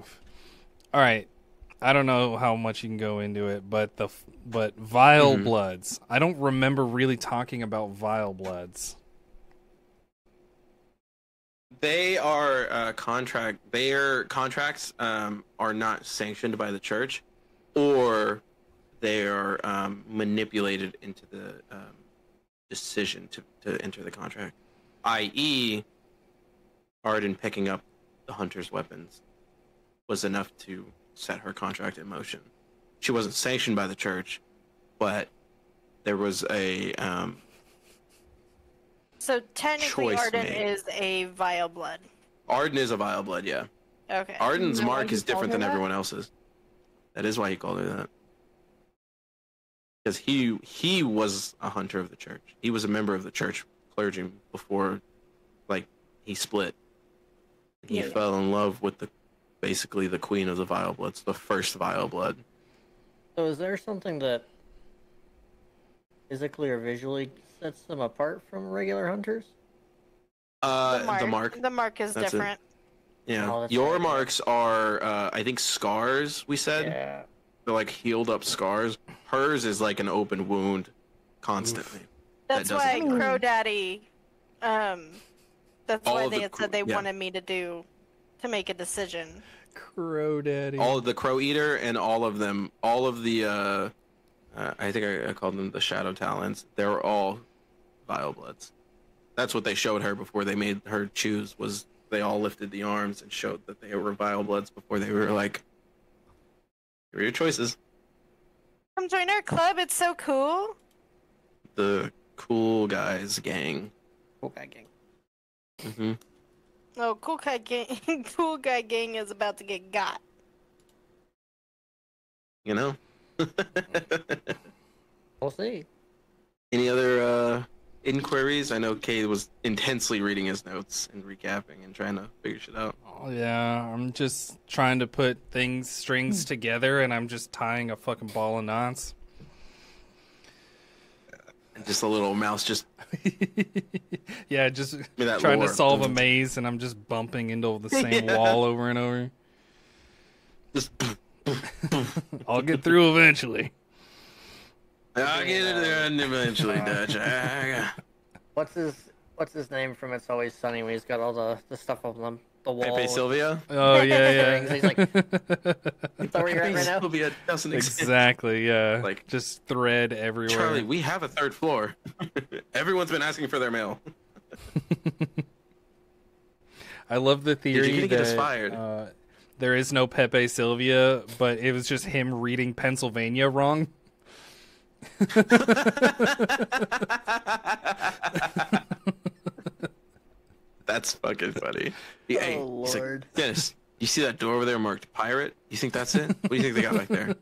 [SPEAKER 5] All right. I don't know how much you can go into it, but Vile
[SPEAKER 1] Mhm.
[SPEAKER 5] Bloods. I don't remember really talking about Vile Bloods.
[SPEAKER 1] They are their contracts are not sanctioned by the church, or they are manipulated into the decision to enter the contract. I.e., Arden picking up the hunter's weapons was enough to set her contract in motion. She wasn't sanctioned by the church, but there was a
[SPEAKER 2] So technically,
[SPEAKER 1] Choice
[SPEAKER 2] Arden
[SPEAKER 1] made.
[SPEAKER 2] is a vile blood.
[SPEAKER 1] Arden is a vile blood, yeah.
[SPEAKER 2] Okay.
[SPEAKER 1] Arden's
[SPEAKER 3] Is that why
[SPEAKER 1] mark
[SPEAKER 3] he
[SPEAKER 1] is different
[SPEAKER 3] called
[SPEAKER 1] than
[SPEAKER 3] her that?
[SPEAKER 1] everyone else's. That is why he called her that. Because he was a hunter of the church. He was a member of the church clergy before, like, he split. He
[SPEAKER 3] Yeah.
[SPEAKER 1] fell in love with basically the queen of the vile bloods, the first vile blood.
[SPEAKER 4] So is there something that physically or visually sets them apart from regular hunters?
[SPEAKER 1] The mark.
[SPEAKER 2] The mark is
[SPEAKER 1] That's it.
[SPEAKER 2] different.
[SPEAKER 1] Yeah.
[SPEAKER 4] Oh, that's
[SPEAKER 1] Your
[SPEAKER 4] right, yeah.
[SPEAKER 1] marks are, I think, scars, we said.
[SPEAKER 4] Yeah.
[SPEAKER 1] They're like healed up scars. Hers is like an open wound constantly.
[SPEAKER 2] That's
[SPEAKER 1] That
[SPEAKER 2] why
[SPEAKER 1] doesn't-
[SPEAKER 2] Crow Daddy, that's
[SPEAKER 1] All
[SPEAKER 2] why
[SPEAKER 1] of
[SPEAKER 2] they
[SPEAKER 1] the
[SPEAKER 2] had
[SPEAKER 1] cr-
[SPEAKER 2] said they
[SPEAKER 1] yeah.
[SPEAKER 2] wanted me to make a decision.
[SPEAKER 5] Crow Daddy.
[SPEAKER 1] All of the Crow Eater and all of them, all of the, I think I called them the Shadow Talents. They were all Vile Bloods. That's what they showed her before they made her choose, was they all lifted the arms and showed that they were Vile Bloods before they were like, here are your choices.
[SPEAKER 2] Come join our club. It's so cool.
[SPEAKER 1] The Cool Guys gang.
[SPEAKER 4] Cool guy gang.
[SPEAKER 1] Hmm.
[SPEAKER 2] Oh, cool guy gang. Cool guy gang is about to get got.
[SPEAKER 1] You know?
[SPEAKER 4] We'll see.
[SPEAKER 1] Any other inquiries? I know Kay was intensely reading his notes and recapping and trying to figure shit out.
[SPEAKER 5] Oh, yeah, I'm just trying to put strings together, and I'm just tying a fucking ball of knots.
[SPEAKER 1] And just a little mouse just
[SPEAKER 5] Yeah, just
[SPEAKER 1] that
[SPEAKER 5] trying to
[SPEAKER 1] lore.
[SPEAKER 5] solve a maze, and I'm just bumping into the same wall over and over.
[SPEAKER 1] just
[SPEAKER 5] I'll get through eventually.
[SPEAKER 1] I'll get it there and eventually, Dutch.
[SPEAKER 4] What's his name from It's Always Sunny when he's got all the stuff on the wall?
[SPEAKER 1] Pepe Sylvia?
[SPEAKER 5] Oh, yeah,
[SPEAKER 4] He's like, is that where you're at right now?
[SPEAKER 1] Sylvia doesn't exist.
[SPEAKER 5] Exactly, yeah.
[SPEAKER 1] Like,
[SPEAKER 5] just thread everywhere.
[SPEAKER 1] Charlie, we have a third floor. Everyone's been asking for their mail.
[SPEAKER 5] I love the theory
[SPEAKER 1] You're gonna get us
[SPEAKER 5] that
[SPEAKER 1] fired.
[SPEAKER 5] there is no Pepe Sylvia, but it was just him reading Pennsylvania wrong.
[SPEAKER 1] That's fucking funny. Hey,
[SPEAKER 4] Oh,
[SPEAKER 1] he's like,
[SPEAKER 4] Lord.
[SPEAKER 1] Dennis, you see that door over there marked pirate? You think that's it? What do you think they got back there?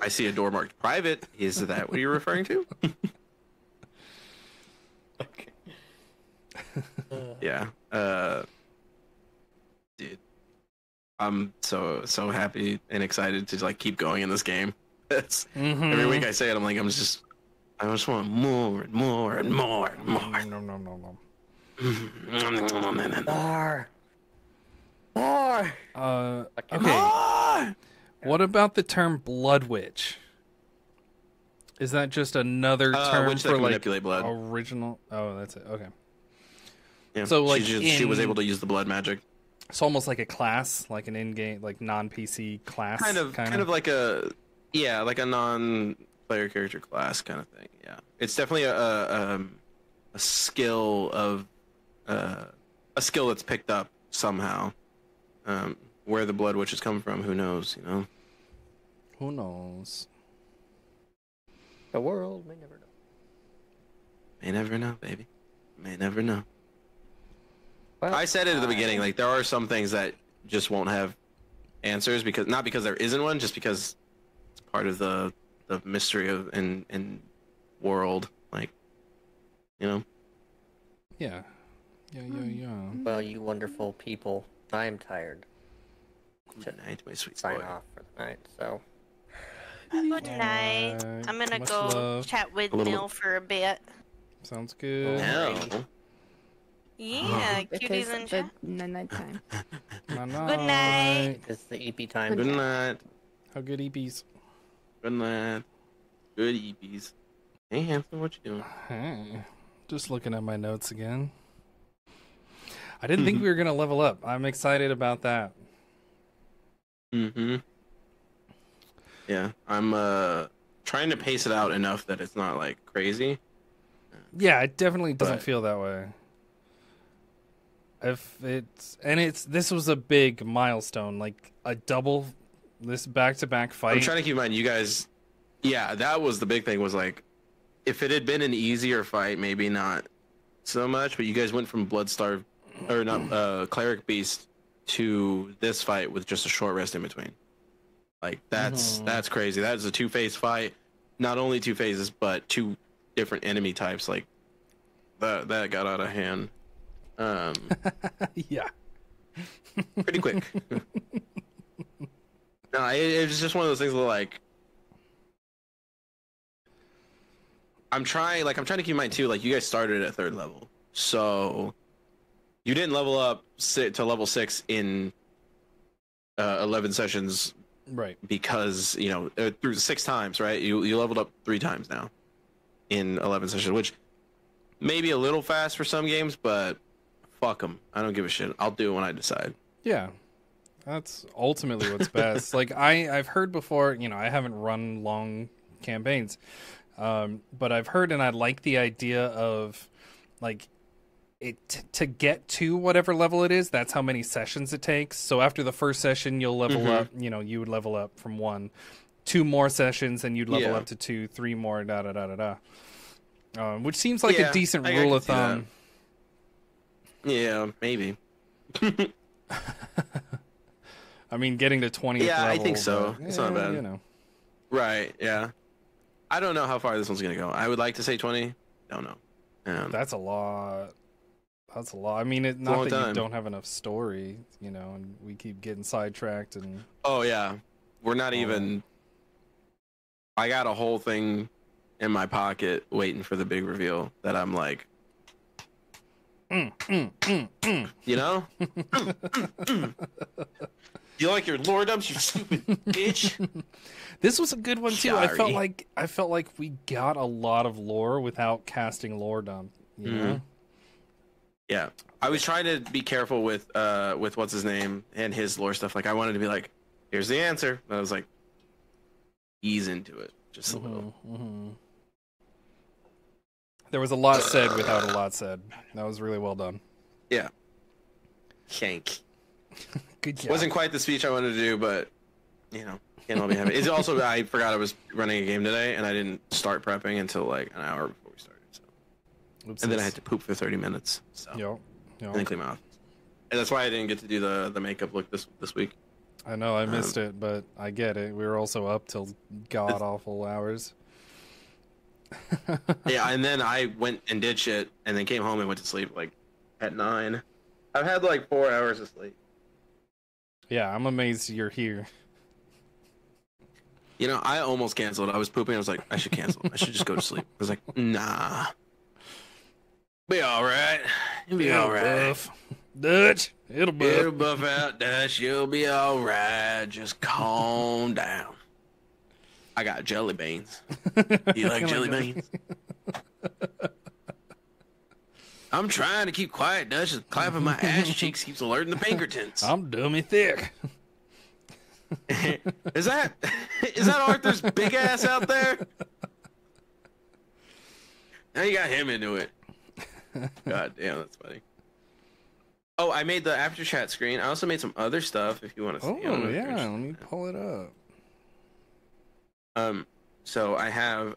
[SPEAKER 1] I see a door marked private. Is that what you're referring to?
[SPEAKER 4] Okay.
[SPEAKER 1] Yeah. Dude. I'm so happy and excited to like keep going in this game. It's, Every week I say it, I just want more and more and more and more.
[SPEAKER 5] No.
[SPEAKER 4] More.
[SPEAKER 5] Okay.
[SPEAKER 1] More!
[SPEAKER 5] What about the term blood witch? Is that just another term
[SPEAKER 1] witch that
[SPEAKER 5] for
[SPEAKER 1] can
[SPEAKER 5] like
[SPEAKER 1] manipulate blood.
[SPEAKER 5] original? Oh, that's it. Okay.
[SPEAKER 1] Yeah.
[SPEAKER 5] So, like,
[SPEAKER 1] she was
[SPEAKER 5] in-
[SPEAKER 1] able to use the blood magic.
[SPEAKER 5] It's almost like a class, like an in-game, like non-PC class.
[SPEAKER 1] Kind of like a non-player character class kind of thing. Yeah, it's definitely a skill of a skill that's picked up somehow. Where the blood witches come from, who knows? You know.
[SPEAKER 5] Who knows?
[SPEAKER 4] The world may never know.
[SPEAKER 1] May never know, baby. May never know.
[SPEAKER 4] Well,
[SPEAKER 1] I said it at the beginning. Like there are some things that just won't have answers because not because there isn't one, just because it's part of the mystery of and world. Like, you know.
[SPEAKER 5] Yeah. Yeah.
[SPEAKER 4] Well, you wonderful people, I'm tired.
[SPEAKER 1] Good night, my sweet
[SPEAKER 4] Sign
[SPEAKER 1] boy.
[SPEAKER 4] off for the night. So
[SPEAKER 2] Good night.
[SPEAKER 5] Bye.
[SPEAKER 2] I'm gonna
[SPEAKER 5] Much
[SPEAKER 2] go
[SPEAKER 5] love.
[SPEAKER 2] chat with
[SPEAKER 1] A little-
[SPEAKER 2] Neil for a bit.
[SPEAKER 5] Sounds good.
[SPEAKER 1] No.
[SPEAKER 2] Yeah,
[SPEAKER 3] It
[SPEAKER 2] cuties
[SPEAKER 3] is
[SPEAKER 2] and
[SPEAKER 3] the
[SPEAKER 2] chat.
[SPEAKER 3] nighttime.
[SPEAKER 5] Good
[SPEAKER 2] night.
[SPEAKER 4] it's the EP time.
[SPEAKER 1] Good night.
[SPEAKER 5] How good EPs?
[SPEAKER 1] Good night. Good EPs. Hey, handsome, what you doing?
[SPEAKER 5] Hey. Just looking at my notes again. I didn't think we were gonna level up. I'm excited about that.
[SPEAKER 1] Mm-hmm. Yeah, I'm trying to pace it out enough that it's not like crazy.
[SPEAKER 5] Yeah, it definitely doesn't
[SPEAKER 1] But-
[SPEAKER 5] feel that way. This was a big milestone, like a double this back-to-back fight.
[SPEAKER 1] I'm trying to keep in mind, you guys. Yeah, that was the big thing. Was like, if it had been an easier fight, maybe not so much. But you guys went from Bloodstar, or not, Cleric Beast to this fight with just a short rest in between. Like that's crazy. That is a two-phase fight. Not only two phases, but two different enemy types. Like that got out of hand.
[SPEAKER 5] Yeah.
[SPEAKER 1] Pretty quick. No, it was just one of those things where like I'm trying to keep in mind too, like you guys started at third level. So You didn't level up to level 6 in 11 sessions,
[SPEAKER 5] Right?
[SPEAKER 1] because through 6 times, right? You leveled up 3 times now in 11 sessions, which may be a little fast for some games, but fuck them. I don't give a shit. I'll do it when I decide.
[SPEAKER 5] Yeah, that's ultimately what's best. Like I've heard before, I haven't run long campaigns, but I've heard, and I like the idea of like it to get to whatever level it is. That's how many sessions it takes. So after the first session, you'll level up. You would level up from 1, 2 more sessions, and you'd level up to 2, 3 more, da da da da da. Which seems like a decent rule of thumb.
[SPEAKER 1] Yeah, maybe.
[SPEAKER 5] I mean, getting to 20th level.
[SPEAKER 1] I think so. It's not bad.
[SPEAKER 5] Right,
[SPEAKER 1] yeah. I don't know how far this one's going to go. I would like to say 20. Don't know.
[SPEAKER 5] That's a lot. That's a lot. I mean, not that you don't have enough story, and we keep getting sidetracked and...
[SPEAKER 1] Oh, yeah. We're not even... I got a whole thing in my pocket waiting for the big reveal that I'm like... You know? You like your lore dumps, you stupid bitch?
[SPEAKER 5] This was a good one too. Sorry. I felt like we got a lot of lore without casting lore dump. You know?
[SPEAKER 1] Yeah, I was trying to be careful with what's his name and his lore stuff. Like I wanted to be like, here's the answer, but I was like, ease into it just a little.
[SPEAKER 5] There was a lot said without a lot said. That was really well done.
[SPEAKER 1] Yeah. Shank.
[SPEAKER 5] Good job.
[SPEAKER 1] Wasn't quite the speech I wanted to do, but can't all be happy. It's also I forgot I was running a game today, and I didn't start prepping until like an hour before we started. So, and then I had to poop for 30 minutes. So, and then clean my office. And that's why I didn't get to do the makeup look this week.
[SPEAKER 5] I know I missed it, but I get it. We were also up till god awful hours.
[SPEAKER 1] Yeah, and then I went and did shit, and then came home and went to sleep like at 9. I've had like 4 hours of sleep.
[SPEAKER 5] Yeah, I'm amazed you're here.
[SPEAKER 1] I almost canceled. I was pooping. I was like, I should cancel. I should just go to sleep. I was like, nah. Be all right. You'll be all right.
[SPEAKER 5] Buff. Dutch, it'll buff.
[SPEAKER 1] It'll buff out, Dutch. You'll be all right. Just calm down. I got jelly beans. You like jelly beans? I'm trying to keep quiet, Dutch. Just clapping my ass cheeks keeps alerting the Pinkertons.
[SPEAKER 5] I'm dummy thick.
[SPEAKER 1] Is that Arthur's big ass out there? Now you got him into it. God damn, that's funny. Oh, I made the after chat screen. I also made some other stuff if you want to see.
[SPEAKER 5] Oh yeah, let me pull it up.
[SPEAKER 1] So I have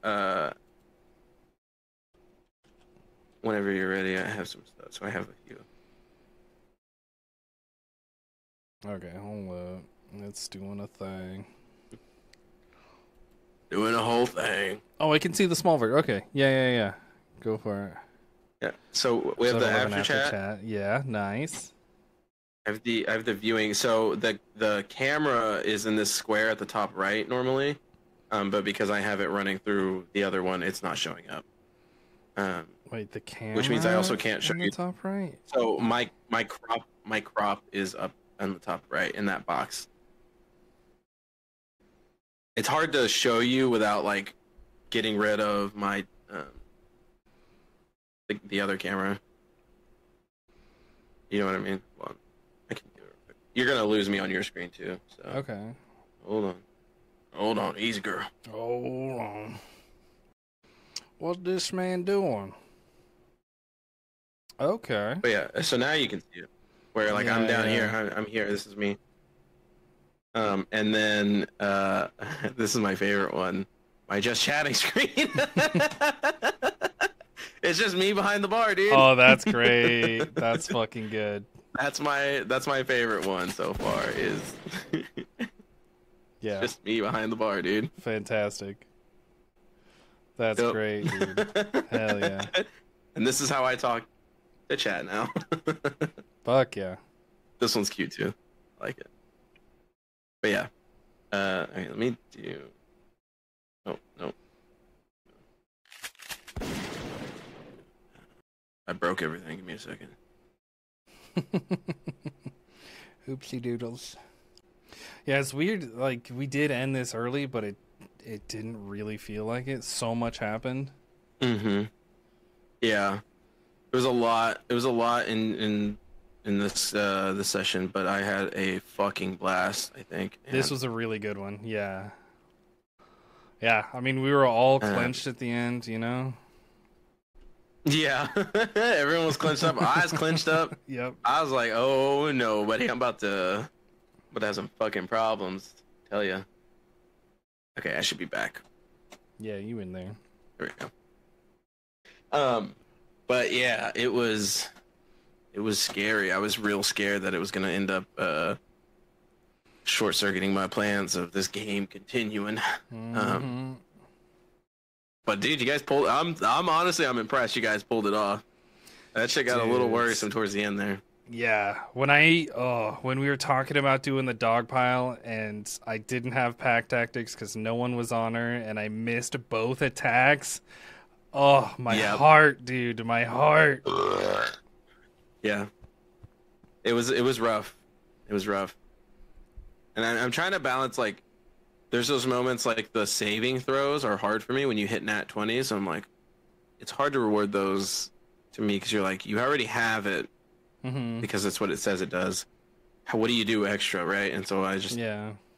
[SPEAKER 1] whenever you're ready, I have some stuff. So I have a few.
[SPEAKER 5] Okay, hold up. It's doing a thing.
[SPEAKER 1] Doing a whole thing.
[SPEAKER 5] Oh, I can see the small version. Okay, yeah. Go for it.
[SPEAKER 1] Yeah. So we have the after chat.
[SPEAKER 5] Yeah, nice.
[SPEAKER 1] I have the viewing. So the camera is in this square at the top right normally, but because I have it running through the other one, it's not showing up.
[SPEAKER 5] Wait, the camera.
[SPEAKER 1] Which means I also can't show you
[SPEAKER 5] the top right.
[SPEAKER 1] So my crop is up on the top right in that box. It's hard to show you without like getting rid of my the other camera. You know what I mean? Hold on. I can do it real quick. You're gonna lose me on your screen too. So.
[SPEAKER 5] Okay.
[SPEAKER 1] Hold on, easy girl.
[SPEAKER 5] Hold on. What's this man doing? Okay.
[SPEAKER 1] But yeah, so now you can see it. Where like I'm down here, I'm here. This is me. And then this is my favorite one. My just chatting screen. It's just me behind the bar, dude.
[SPEAKER 5] Oh, that's great. That's fucking good.
[SPEAKER 1] That's my favorite one so far is
[SPEAKER 5] yeah.
[SPEAKER 1] Just me behind the bar, dude.
[SPEAKER 5] Fantastic. That's great, dude. Hell yeah.
[SPEAKER 1] And this is how I talk to chat now.
[SPEAKER 5] Fuck yeah.
[SPEAKER 1] This one's cute too. I like it. But yeah. Okay, let me do... Oh, no. I broke everything. Give me a second.
[SPEAKER 5] Oopsie doodles. Yeah, it's weird. Like, we did end this early, but it didn't really feel like it. So much happened.
[SPEAKER 1] Mm-hmm. Yeah. It was a lot. It was a lot in this this session, but I had a fucking blast, I think.
[SPEAKER 5] This was a really good one. Yeah. Yeah, I mean, we were all clenched at the end, you know?
[SPEAKER 1] Yeah. Everyone was clenched up. Eyes clenched up.
[SPEAKER 5] Yep.
[SPEAKER 1] I was like, oh no, buddy, I'm about to have some fucking problems. Tell ya. Okay, I should be back.
[SPEAKER 5] Yeah, you in there.
[SPEAKER 1] There we go. But yeah, it was scary. I was real scared that it was gonna end up short-circuiting my plans of this game continuing.
[SPEAKER 5] Mm-hmm.
[SPEAKER 1] But dude, you guys pulled. I'm honestly, I'm impressed. You guys pulled it off. That shit got a little worrisome towards the end there.
[SPEAKER 5] Yeah, when we were talking about doing the dog pile and I didn't have pack tactics because no one was on her and I missed both attacks. Oh, my heart, dude, my heart.
[SPEAKER 1] Yeah, it was rough. It was rough. And I'm trying to balance, like, there's those moments like the saving throws are hard for me when you hit nat 20s. So I'm like, it's hard to reward those to me because you're like, you already have it because that's what it says it does. What do you do extra, right? And so I just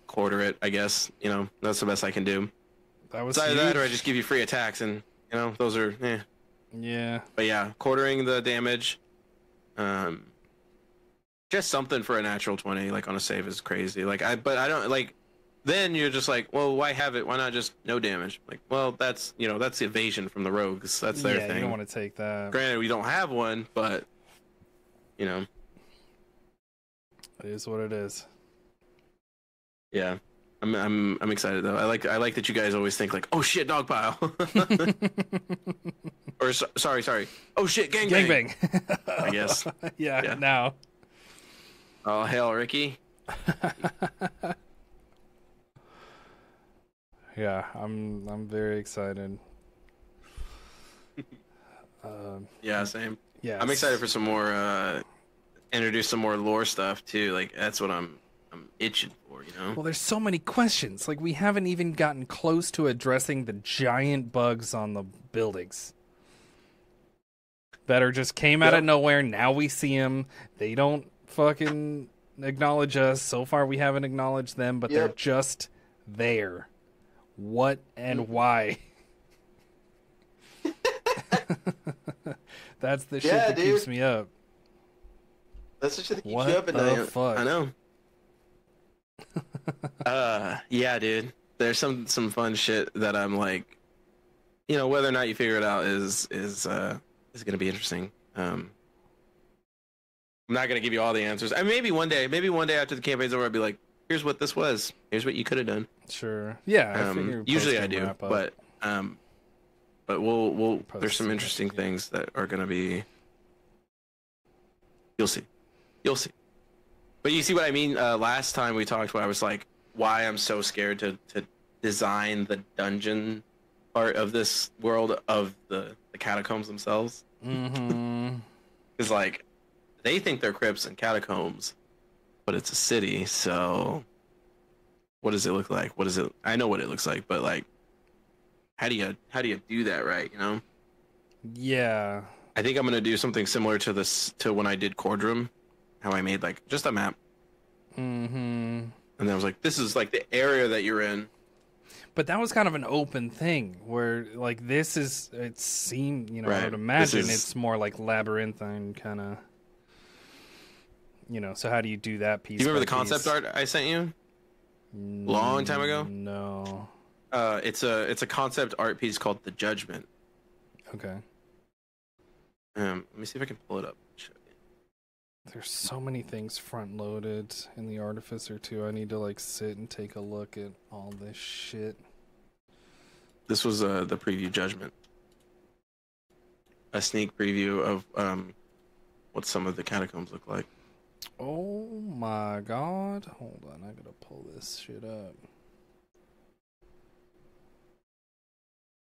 [SPEAKER 1] quarter it, I guess. You know, that's the best I can do.
[SPEAKER 5] That was
[SPEAKER 1] either that or I just give you free attacks, and you know, those are
[SPEAKER 5] Yeah.
[SPEAKER 1] But yeah, quartering the damage. Just something for a natural 20, like on a save, is crazy. Like I don't like. Then you're just like, well, why have it? Why not just no damage? Like, well, that's that's evasion from the rogues. That's their thing.
[SPEAKER 5] You don't want to take that.
[SPEAKER 1] Granted, we don't have one, but you know,
[SPEAKER 5] it is what it is.
[SPEAKER 1] Yeah, I'm excited though. I like that you guys always think like, oh shit, dog pile, or sorry, oh shit, gangbang. I guess.
[SPEAKER 5] yeah. Now.
[SPEAKER 1] Oh hell, Ricky.
[SPEAKER 5] Yeah, I'm very excited.
[SPEAKER 1] Yeah, same.
[SPEAKER 5] Yeah,
[SPEAKER 1] I'm excited for some more. Introduce some more lore stuff too. Like that's what I'm itching for. You know.
[SPEAKER 5] Well, there's so many questions. Like we haven't even gotten close to addressing the giant bugs on the buildings that are just came out of nowhere. Now we see them. They don't fucking acknowledge us. So far, we haven't acknowledged them, but they're just there. What and why? That's the shit that keeps me up.
[SPEAKER 1] That's the shit that keeps you up at night.
[SPEAKER 5] Fuck?
[SPEAKER 1] I know. Yeah, dude. There's some fun shit that I'm like, you know, whether or not you figure it out is gonna be interesting. I'm not gonna give you all the answers. And maybe one day after the campaign's over, I'll be like, here's what this was. Here's what you could have done.
[SPEAKER 5] Sure. Yeah.
[SPEAKER 1] Usually I do, but we'll there's some interesting things that are gonna be. You'll see. But you see what I mean? Last time we talked, where I was like, why I'm so scared to design the dungeon part of this world of the catacombs themselves. It's like they think they're crypts and catacombs, but it's a city. So what does it look like? What is it? I know what it looks like, but like, how do you do that right? You know?
[SPEAKER 5] Yeah.
[SPEAKER 1] I think I'm gonna do something similar to when I did Cordrum, how I made like just a map. And then I was like, this is like the area that you're in.
[SPEAKER 5] But that was kind of an open thing where like it seemed, you know, I would imagine it's more like labyrinthine kind of, you know, so how do you do that piece?
[SPEAKER 1] Do you remember the concept art I sent you? Long time ago?
[SPEAKER 5] No.
[SPEAKER 1] It's a concept art piece called The Judgment.
[SPEAKER 5] Okay.
[SPEAKER 1] Let me see if I can pull it up.
[SPEAKER 5] There's so many things front loaded in the Artificer too. I need to like sit and take a look at all this shit.
[SPEAKER 1] This was the preview Judgment. A sneak preview of what some of the catacombs look like.
[SPEAKER 5] Oh my god. Hold on, I gotta pull this shit up.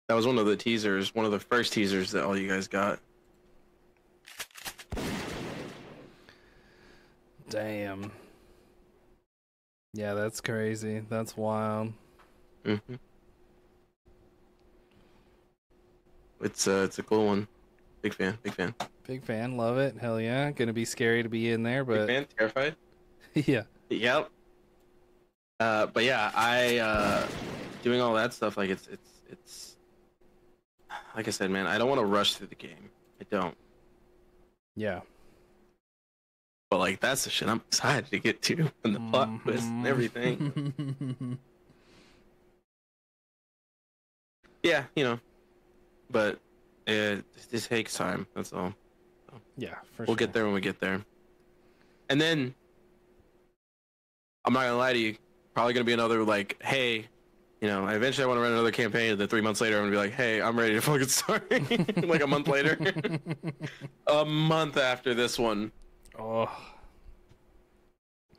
[SPEAKER 1] That was one of the teasers, one of the first teasers that all you guys got.
[SPEAKER 5] Damn. Yeah, that's crazy. That's wild.
[SPEAKER 1] Mm-hmm. It's a cool one. Big fan.
[SPEAKER 5] Big fan. Love it. Hell yeah. Gonna be scary to be in there, but
[SPEAKER 1] Big fan. Terrified.
[SPEAKER 5] yeah.
[SPEAKER 1] Yep. But yeah, I doing all that stuff, like it's like I said, man, I don't want to rush through the game. I don't.
[SPEAKER 5] Yeah.
[SPEAKER 1] But like that's the shit I'm excited to get to, and the plot twist and everything. Yeah, you know. But it just takes time. That's all. So
[SPEAKER 5] Yeah,
[SPEAKER 1] we'll get there when we get there. And then I'm not gonna lie to you. Probably gonna be another like, hey, you know, eventually I want to run another campaign. And then 3 months later, I'm gonna be like, hey, I'm ready to fucking start. Like a month later, a month after this one.
[SPEAKER 5] Oh.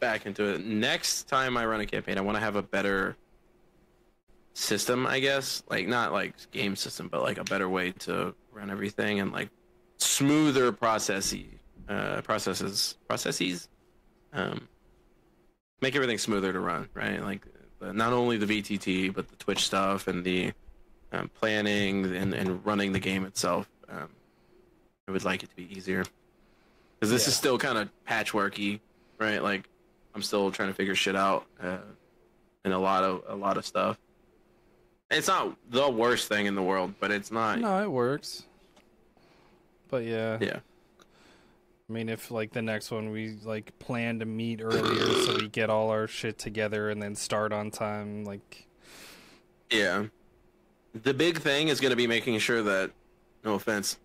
[SPEAKER 1] Back into it. Next time I run a campaign, I want to have a better system, I guess. Like not like game system, but like a better way to run everything and like smoother processes. Make everything smoother to run, right? Like not only the VTT, but the Twitch stuff and the planning and running the game itself. I would like it to be easier because this is still kind of patchworky, right? Like I'm still trying to figure shit out and a lot of stuff. It's not the worst thing in the world, but it's not.
[SPEAKER 5] No, it works. But yeah.
[SPEAKER 1] Yeah.
[SPEAKER 5] I mean, if like the next one we like plan to meet earlier so we get all our shit together and then start on time, like.
[SPEAKER 1] Yeah. The big thing is going to be making sure that, no offense,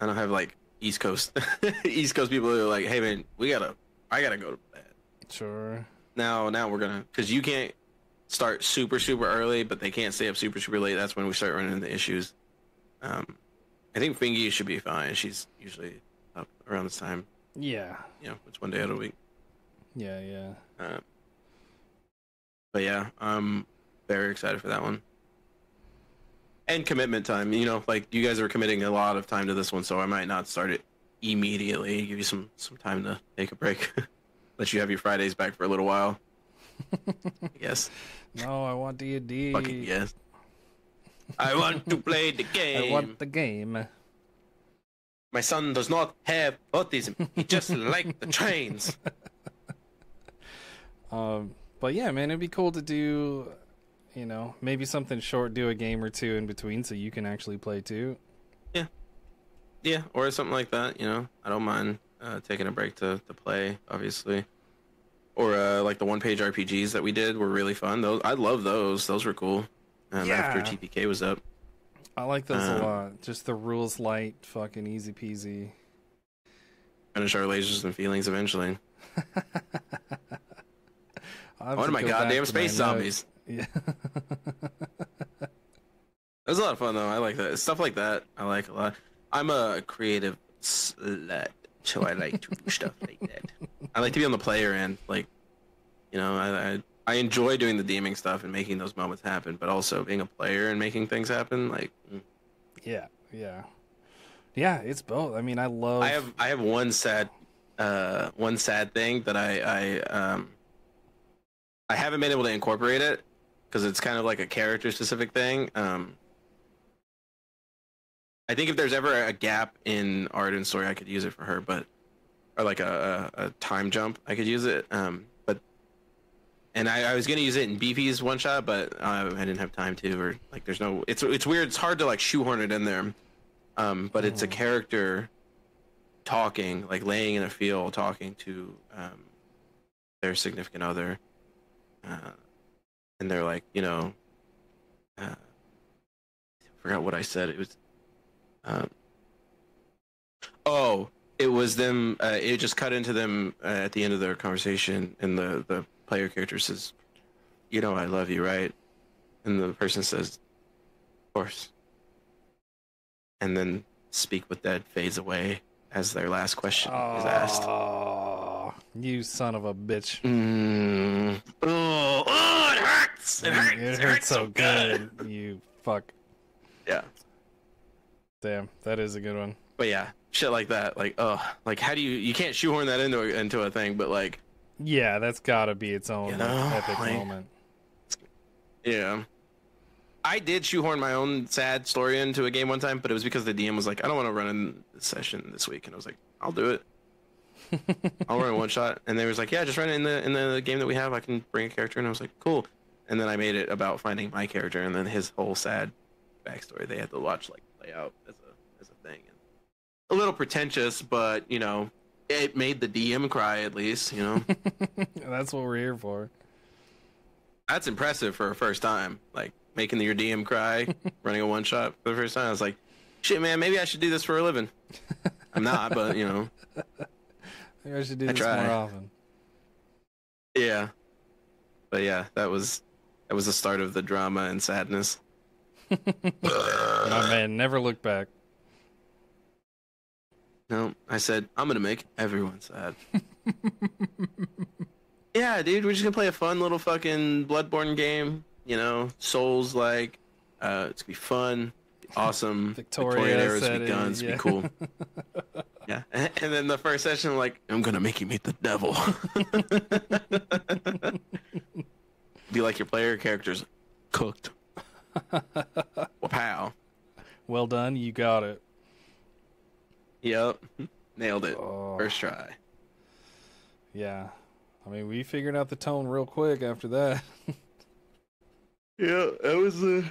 [SPEAKER 1] I don't have like East Coast people who are like, hey man, I gotta go to bed.
[SPEAKER 5] Sure.
[SPEAKER 1] Now we're gonna, because you can't start super early, but they can't stay up super late. That's when we start running into issues. I think Fingy should be fine. She's usually up around this time.
[SPEAKER 5] Yeah.
[SPEAKER 1] You know, it's one day out of the week.
[SPEAKER 5] Yeah.
[SPEAKER 1] But yeah, I'm very excited for that one. And commitment time, you know, like you guys are committing a lot of time to this one, so I might not start it immediately. Give you some time to take a break. Let you have your Fridays back for a little while. Yes.
[SPEAKER 5] No, I want D&D.
[SPEAKER 1] Fucking yes. I want to play the game.
[SPEAKER 5] I want the game.
[SPEAKER 1] My son does not have autism. He just likes the trains.
[SPEAKER 5] But yeah, man, it'd be cool to do, you know, maybe something short, do a game or two in between so you can actually play too. Yeah,
[SPEAKER 1] or something like that, you know. I don't mind taking a break to play, obviously. Or like the one-page RPGs that we did were really fun. I love those. Those were cool. After TPK was up.
[SPEAKER 5] I like those a lot. Just the rules light, fucking easy peasy.
[SPEAKER 1] Finish our lasers and feelings eventually. What am I, goddamn space zombies?
[SPEAKER 5] Yeah.
[SPEAKER 1] It was a lot of fun though. I like that. Stuff like that I like a lot. I'm a creative slut, so I like to do stuff like that. I like to be on the player end. Like, you know, I enjoy doing the DMing stuff and making those moments happen, but also being a player and making things happen. Like,
[SPEAKER 5] yeah, it's both. I mean, I have
[SPEAKER 1] one sad thing that I haven't been able to incorporate it because it's kind of like a character specific thing. I think if there's ever a gap in art and story, I could use it for her, or like a time jump, I could use it. And I was gonna use it in BP's one shot, but I didn't have time to, or like there's no. It's weird. It's hard to like shoehorn it in there. But it's a character talking, like laying in a field, talking to their significant other, and they're like, you know, I forgot what I said. It was, it was them. It just cut into them at the end of their conversation, and the player character says, you know, I love you, right? And the person says, of course. And then Speak with Dead fades away as their last question is asked.
[SPEAKER 5] Oh, you son of a bitch.
[SPEAKER 1] Oh, it hurts! It hurts so good.
[SPEAKER 5] You fuck.
[SPEAKER 1] Yeah.
[SPEAKER 5] Damn, that is a good one.
[SPEAKER 1] But yeah, shit like that. Like, like how do you can't shoehorn that into a thing, but like,
[SPEAKER 5] yeah, that's gotta be its own epic
[SPEAKER 1] like,
[SPEAKER 5] moment.
[SPEAKER 1] Yeah. I did shoehorn my own sad story into a game one time, but it was because the DM was like, I don't want to run in this session this week, and I was like, I'll do it. I'll run one shot, and they was like, yeah, just run it in the game that we have. I can bring a character, and I was like, cool. And then I made it about finding my character, and then his whole sad backstory they had to watch like play out as a thing. And a little pretentious, but you know, it made the DM cry at least. You know,
[SPEAKER 5] that's what we're here for.
[SPEAKER 1] That's impressive for a first time, like making your DM cry, running a one shot for the first time. I was like, shit, man, maybe I should do this for a living. I'm not, but you know.
[SPEAKER 5] Maybe I should do this more often.
[SPEAKER 1] Yeah. But yeah, that was the start of the drama and sadness.
[SPEAKER 5] My man never looked back.
[SPEAKER 1] No, I said, I'm going to make everyone sad. Yeah, dude, we're just going to play a fun little fucking Bloodborne game. You know, Souls like. It's going to be fun. Awesome. Victorian era, be guns, be cool. Yeah, and then the first session, like, I'm gonna make you meet the devil. Be like your player character's cooked. Wow.
[SPEAKER 5] Well done, you got it.
[SPEAKER 1] Yep, nailed it. First try.
[SPEAKER 5] Yeah, I mean, we figured out the tone real quick after that.
[SPEAKER 1] Yeah, that was you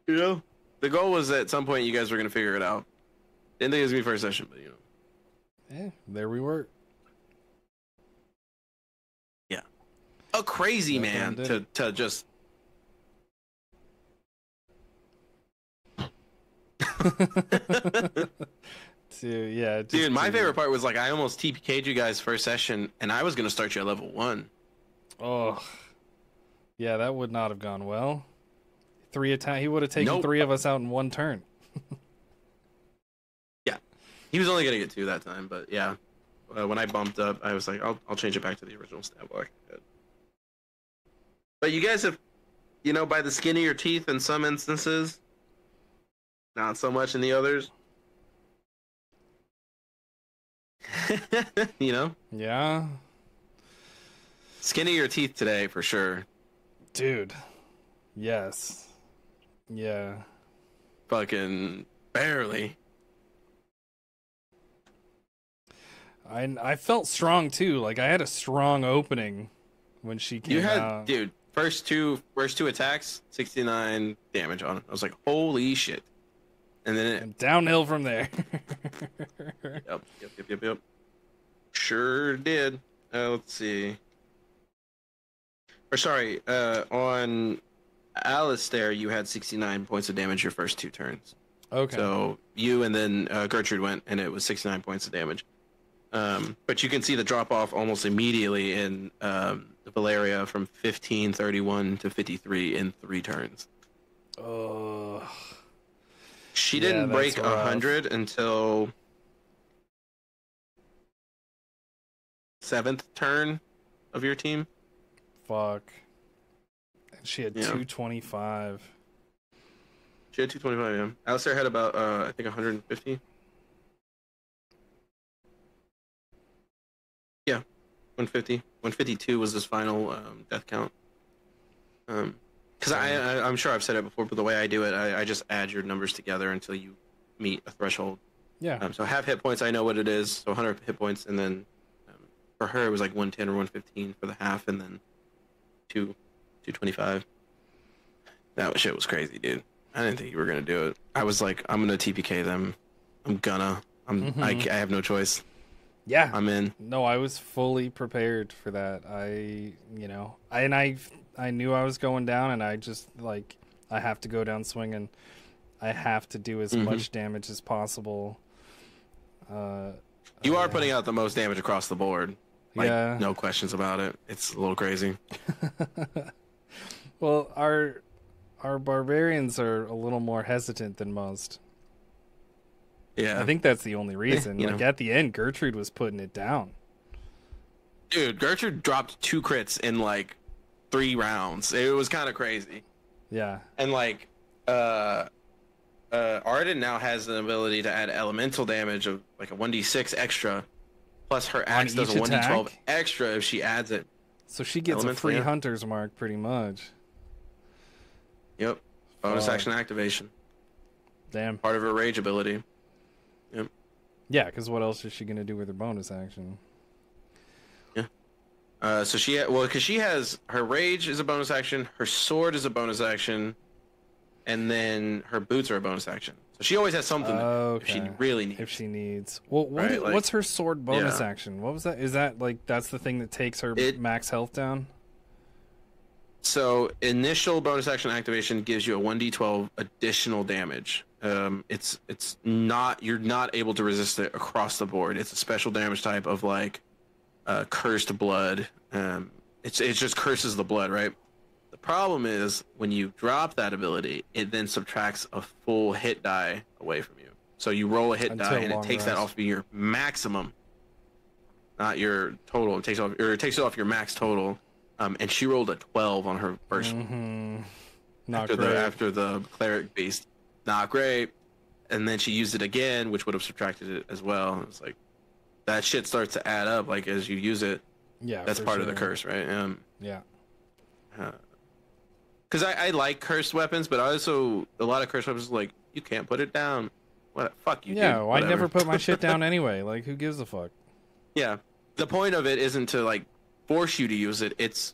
[SPEAKER 1] know. The goal was at some point you guys were going to figure it out. Didn't think it was going to be first session, but you know.
[SPEAKER 5] Yeah, there we were.
[SPEAKER 1] Yeah. A crazy man to just...
[SPEAKER 5] Dude,
[SPEAKER 1] my favorite part was like I almost TPK'd you guys first session, and I was going to start you at level 1.
[SPEAKER 5] Oh. Yeah, that would not have gone well. He would have taken 3 of us out in one turn.
[SPEAKER 1] Yeah, he was only gonna get 2 that time, but yeah, when I bumped up, I was like, I'll change it back to the original stat block. But you guys have, you know, by the skin of your teeth in some instances, not so much in the others. You know?
[SPEAKER 5] Yeah.
[SPEAKER 1] Skin of your teeth today for sure,
[SPEAKER 5] dude. Yes. Yeah.
[SPEAKER 1] Fucking barely.
[SPEAKER 5] I felt strong too. Like I had a strong opening when she came out.
[SPEAKER 1] Dude, first two attacks, 69 damage on it. I was like, holy shit. And then
[SPEAKER 5] and downhill from there.
[SPEAKER 1] Yep. Sure did. Let's see. Or sorry, on Alistair, you had 69 points of damage your first 2 turns.
[SPEAKER 5] Okay.
[SPEAKER 1] So you and then Gertrude went, and it was 69 points of damage. But you can see the drop off almost immediately in Valeria from 1531 to 53 in 3 turns.
[SPEAKER 5] Oh.
[SPEAKER 1] She didn't break 100 until 7th turn of your team.
[SPEAKER 5] Fuck. She had 225.
[SPEAKER 1] She had 225, yeah. Alistair had about, I think, 150. Yeah, 150. 152 was his final death count. Because I'm sure I've said it before, but the way I do it, I just add your numbers together until you meet a threshold.
[SPEAKER 5] Yeah.
[SPEAKER 1] So half hit points, I know what it is. So 100 hit points, and then for her, it was like 110 or 115 for the half, and then 225. That shit was crazy, dude. I didn't think you were gonna do it. I was like, I'm gonna TPK them. I have no choice.
[SPEAKER 5] Yeah,
[SPEAKER 1] I'm in.
[SPEAKER 5] No, I was fully prepared for that. I knew I was going down, and I just like I have to go down swinging. I have to do as much damage as possible.
[SPEAKER 1] You are putting out the most damage across the board. Like, no questions about it. It's a little crazy.
[SPEAKER 5] Well, our barbarians are a little more hesitant than most.
[SPEAKER 1] Yeah.
[SPEAKER 5] I think that's the only reason.
[SPEAKER 1] Yeah,
[SPEAKER 5] at the end, Gertrude was putting it down.
[SPEAKER 1] Dude, Gertrude dropped 2 crits in like 3 rounds. It was kind of crazy.
[SPEAKER 5] Yeah.
[SPEAKER 1] And like Arden now has an ability to add elemental damage of like a 1d6 extra, plus her axe does a 1d12 extra if she adds it.
[SPEAKER 5] So she gets a free hunter's mark, pretty much.
[SPEAKER 1] Yep. Bonus action activation.
[SPEAKER 5] Damn.
[SPEAKER 1] Part of her rage ability. Yep.
[SPEAKER 5] Yeah, because what else is she gonna do with her bonus action?
[SPEAKER 1] Yeah. So because she has her rage is a bonus action, her sword is a bonus action, and then her boots are a bonus action. So she always has something if she really needs.
[SPEAKER 5] If she needs. Well,
[SPEAKER 1] Right,
[SPEAKER 5] what's her sword bonus action? What was that? Is that like that's the thing that takes her max health down?
[SPEAKER 1] So initial bonus action activation gives you a 1d12 additional damage. It's not, you're not able to resist it across the board. It's a special damage type of like cursed blood. It just curses the blood, right? The problem is when you drop that ability, it then subtracts a full hit die away from you. So you roll a hit die and it takes that off of your maximum, not your total. It takes it off your max total. And she rolled a 12 on her first one.
[SPEAKER 5] Not great.
[SPEAKER 1] After the cleric beast. Not great. And then she used it again, which would have subtracted it as well. It's like that shit starts to add up like as you use it.
[SPEAKER 5] Yeah.
[SPEAKER 1] That's part of the curse, right?
[SPEAKER 5] Yeah.
[SPEAKER 1] Because I like cursed weapons, but also a lot of cursed weapons like you can't put it down. What fuck you?
[SPEAKER 5] Yeah,
[SPEAKER 1] dude.
[SPEAKER 5] well, I never put my shit down anyway. Like who gives a fuck?
[SPEAKER 1] Yeah. The point of it isn't to like force you to use it. It's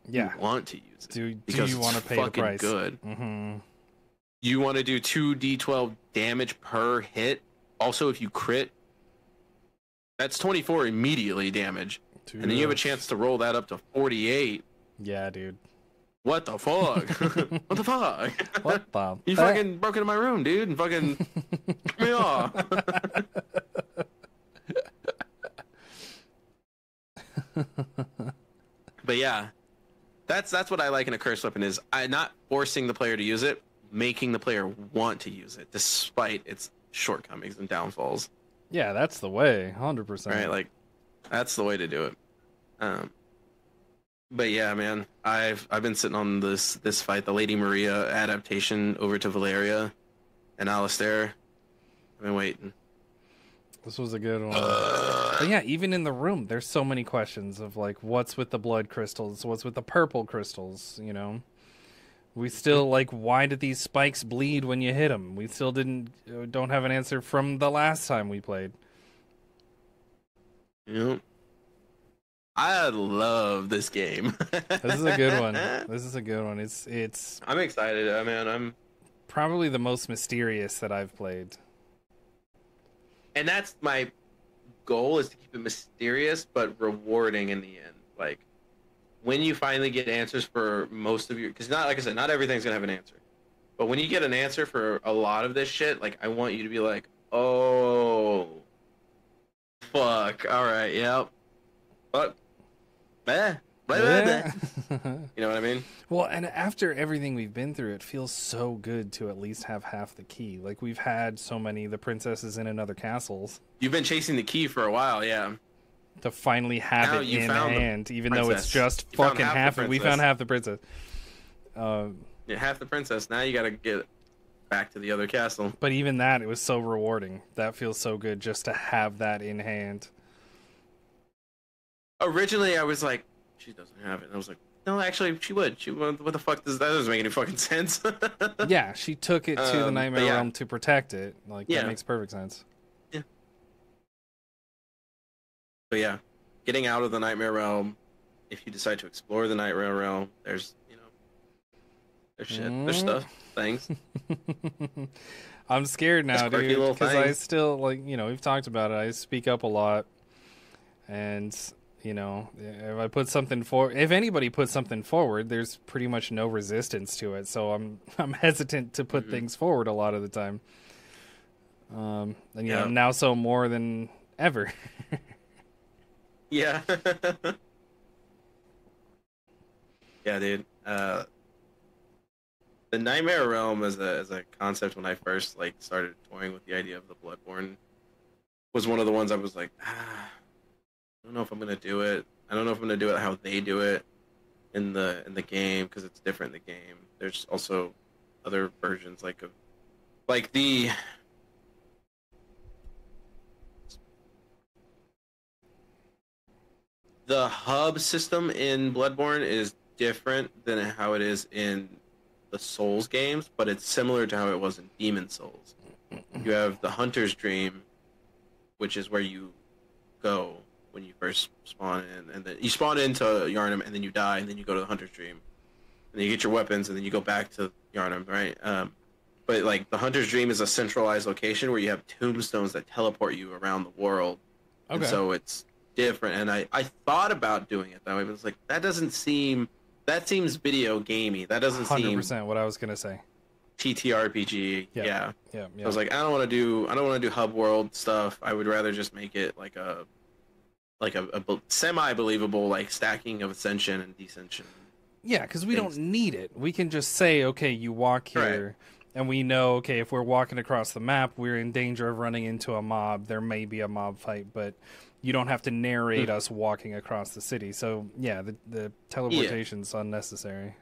[SPEAKER 1] you want to use it.
[SPEAKER 5] Do
[SPEAKER 1] because
[SPEAKER 5] you want to pay the price?
[SPEAKER 1] Good.
[SPEAKER 5] Mm-hmm.
[SPEAKER 1] You want to do 2d12 damage per hit. Also, if you crit, that's 24 immediately damage, and then you have a chance to roll that up to 48.
[SPEAKER 5] Yeah, dude.
[SPEAKER 1] What the fuck? What the fuck?
[SPEAKER 5] What the?
[SPEAKER 1] You fucking broke into my room, dude, and fucking cut me off. But yeah, that's what I like in a cursed weapon is not forcing the player to use it, making the player want to use it despite its shortcomings and downfalls.
[SPEAKER 5] Yeah, that's the way, 100%.
[SPEAKER 1] Right, like that's the way to do it. But yeah, man, I've been sitting on this fight, the Lady Maria adaptation over to Valeria and Alistair. I've been waiting.
[SPEAKER 5] This was a good one. But yeah, even in the room, there's so many questions of like, what's with the blood crystals? What's with the purple crystals? You know, we still like, why did these spikes bleed when you hit them? We still don't have an answer from the last time we played.
[SPEAKER 1] Yep. I love this game.
[SPEAKER 5] This is a good one. This is a good one. It's.
[SPEAKER 1] I'm excited. I mean, I'm
[SPEAKER 5] probably the most mysterious that I've played.
[SPEAKER 1] And that's my goal, is to keep it mysterious but rewarding in the end. Like when you finally get answers for most of your, because not like I said, not everything's gonna have an answer. But when you get an answer for a lot of this shit, like I want you to be like, oh, fuck, all right, yep, but. You know what I mean?
[SPEAKER 5] Well, and after everything we've been through, it feels so good to at least have half the key. Like, we've had so many The Princesses in Another Castles.
[SPEAKER 1] You've been chasing the key for a while, yeah.
[SPEAKER 5] To finally have
[SPEAKER 1] now
[SPEAKER 5] it in hand, even though it's just fucking half it. We found half the princess.
[SPEAKER 1] Yeah, half the princess. Now you gotta get back to the other castle.
[SPEAKER 5] But even that, it was so rewarding. That feels so good just to have that in hand.
[SPEAKER 1] Originally, I was like, she doesn't have it. And I was like, no, actually, she would. What the fuck does that? Doesn't make any fucking sense.
[SPEAKER 5] Yeah, she took it to the Nightmare Realm to protect it. Like,
[SPEAKER 1] yeah.
[SPEAKER 5] That makes perfect sense.
[SPEAKER 1] Yeah. But yeah, getting out of the Nightmare Realm, if you decide to explore the Nightmare Realm, there's shit, there's stuff, things.
[SPEAKER 5] I'm scared now, dude, because I still, like, we've talked about it. I speak up a lot. And... if I put something if anybody puts something forward, there's pretty much no resistance to it. So I'm hesitant to put things forward a lot of the time. And now so more than ever.
[SPEAKER 1] Yeah. Yeah, dude. The Nightmare Realm as a concept, when I first started toying with the idea of the Bloodborne, was one of the ones I was like, I don't know if I'm gonna do it. I don't know if I'm gonna do it how they do it in the game, because it's different in the game. There's also other versions of like the hub system in Bloodborne is different than how it is in the Souls games, but it's similar to how it was in Demon Souls. You have the Hunter's Dream, which is where you go when you first spawn in, and then you spawn into Yharnam, and then you die, and then you go to the Hunter's Dream, and then you get your weapons, and then you go back to Yharnam, right? But like the Hunter's Dream is a centralized location where you have tombstones that teleport you around the world, and so it's different. And I thought about doing it that way, but it's like that seems video gamey. That doesn't
[SPEAKER 5] 100%
[SPEAKER 1] seem
[SPEAKER 5] what I was gonna say.
[SPEAKER 1] TTRPG. Yeah.
[SPEAKER 5] Yeah.
[SPEAKER 1] I was like, I don't want to do hub world stuff. I would rather just make it like a semi believable like stacking of ascension and descension.
[SPEAKER 5] Yeah, because we don't need it. We can just say, okay, you walk here, and we know, okay, if we're walking across the map, we're in danger of running into a mob. There may be a mob fight, but you don't have to narrate us walking across the city. So yeah, the teleportation's unnecessary.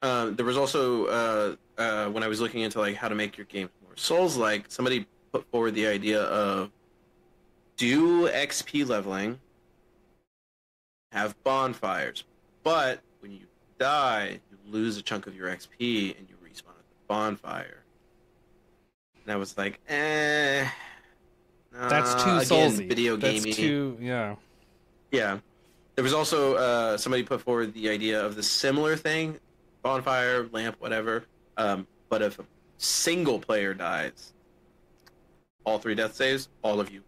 [SPEAKER 1] There was also when I was looking into like how to make your games more Souls-like, somebody put forward the idea of do XP leveling, have bonfires, but when you die, you lose a chunk of your XP and you respawn at the bonfire. And I was like, that's
[SPEAKER 5] too Soulsy.
[SPEAKER 1] Video gamey.
[SPEAKER 5] That's too, yeah.
[SPEAKER 1] Yeah. There was also somebody put forward the idea of the similar thing, bonfire, lamp, whatever. But if a single player dies, all 3 death saves, all of you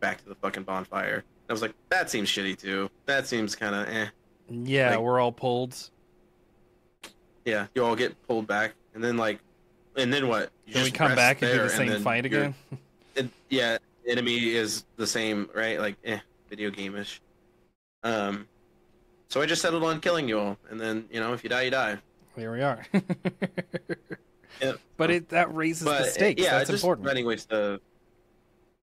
[SPEAKER 1] back to the fucking bonfire. I was like, that seems shitty too. That seems kind of eh.
[SPEAKER 5] Yeah, like, we're all pulled.
[SPEAKER 1] Yeah, you all get pulled back, and then what?
[SPEAKER 5] Then we come back and do the same fight again?
[SPEAKER 1] Yeah, enemy is the same, right? Like, video game-ish. So I just settled on killing you all, and then, if you die, you die.
[SPEAKER 5] Here we are.
[SPEAKER 1] Yeah.
[SPEAKER 5] But that raises the stakes.
[SPEAKER 1] Yeah,
[SPEAKER 5] that's
[SPEAKER 1] just
[SPEAKER 5] important.
[SPEAKER 1] finding ways to...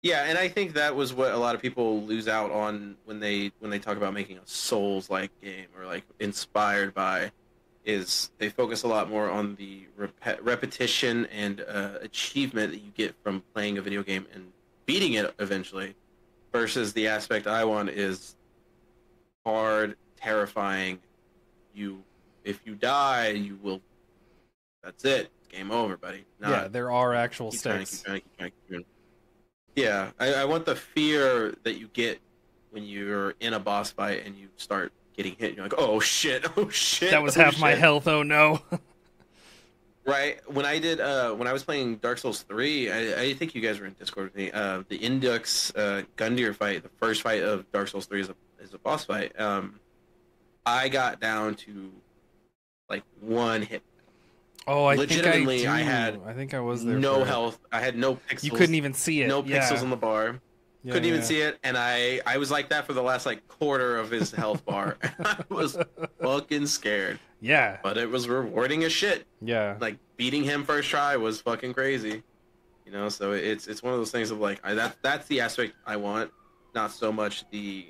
[SPEAKER 1] Yeah, and I think that was what a lot of people lose out on when they talk about making a Souls-like game, or like inspired by, is they focus a lot more on the repetition and achievement that you get from playing a video game and beating it eventually, versus the aspect I want is hard, terrifying. If you die, you will. That's it. Game over, buddy.
[SPEAKER 5] Yeah, there are actual stakes.
[SPEAKER 1] Keep trying. Yeah, I want the fear that you get when you're in a boss fight and you start getting hit. And you're like, oh shit.
[SPEAKER 5] That was half my health. Oh no.
[SPEAKER 1] Right. When I was playing Dark Souls 3, I think you guys were in Discord with me. The Indux Gundyr fight, the first fight of Dark Souls 3 is a boss fight. I got down to like 1 hit.
[SPEAKER 5] Oh, I think
[SPEAKER 1] I
[SPEAKER 5] think I was there.
[SPEAKER 1] No health. I had no pixels.
[SPEAKER 5] You couldn't even see it.
[SPEAKER 1] No pixels on the bar.
[SPEAKER 5] Yeah,
[SPEAKER 1] couldn't even see it, and I was like that for the last like quarter of his health bar. I was fucking scared.
[SPEAKER 5] Yeah.
[SPEAKER 1] But it was rewarding as shit.
[SPEAKER 5] Yeah.
[SPEAKER 1] Like beating him first try was fucking crazy. So it's one of those things of like that's the aspect I want, not so much the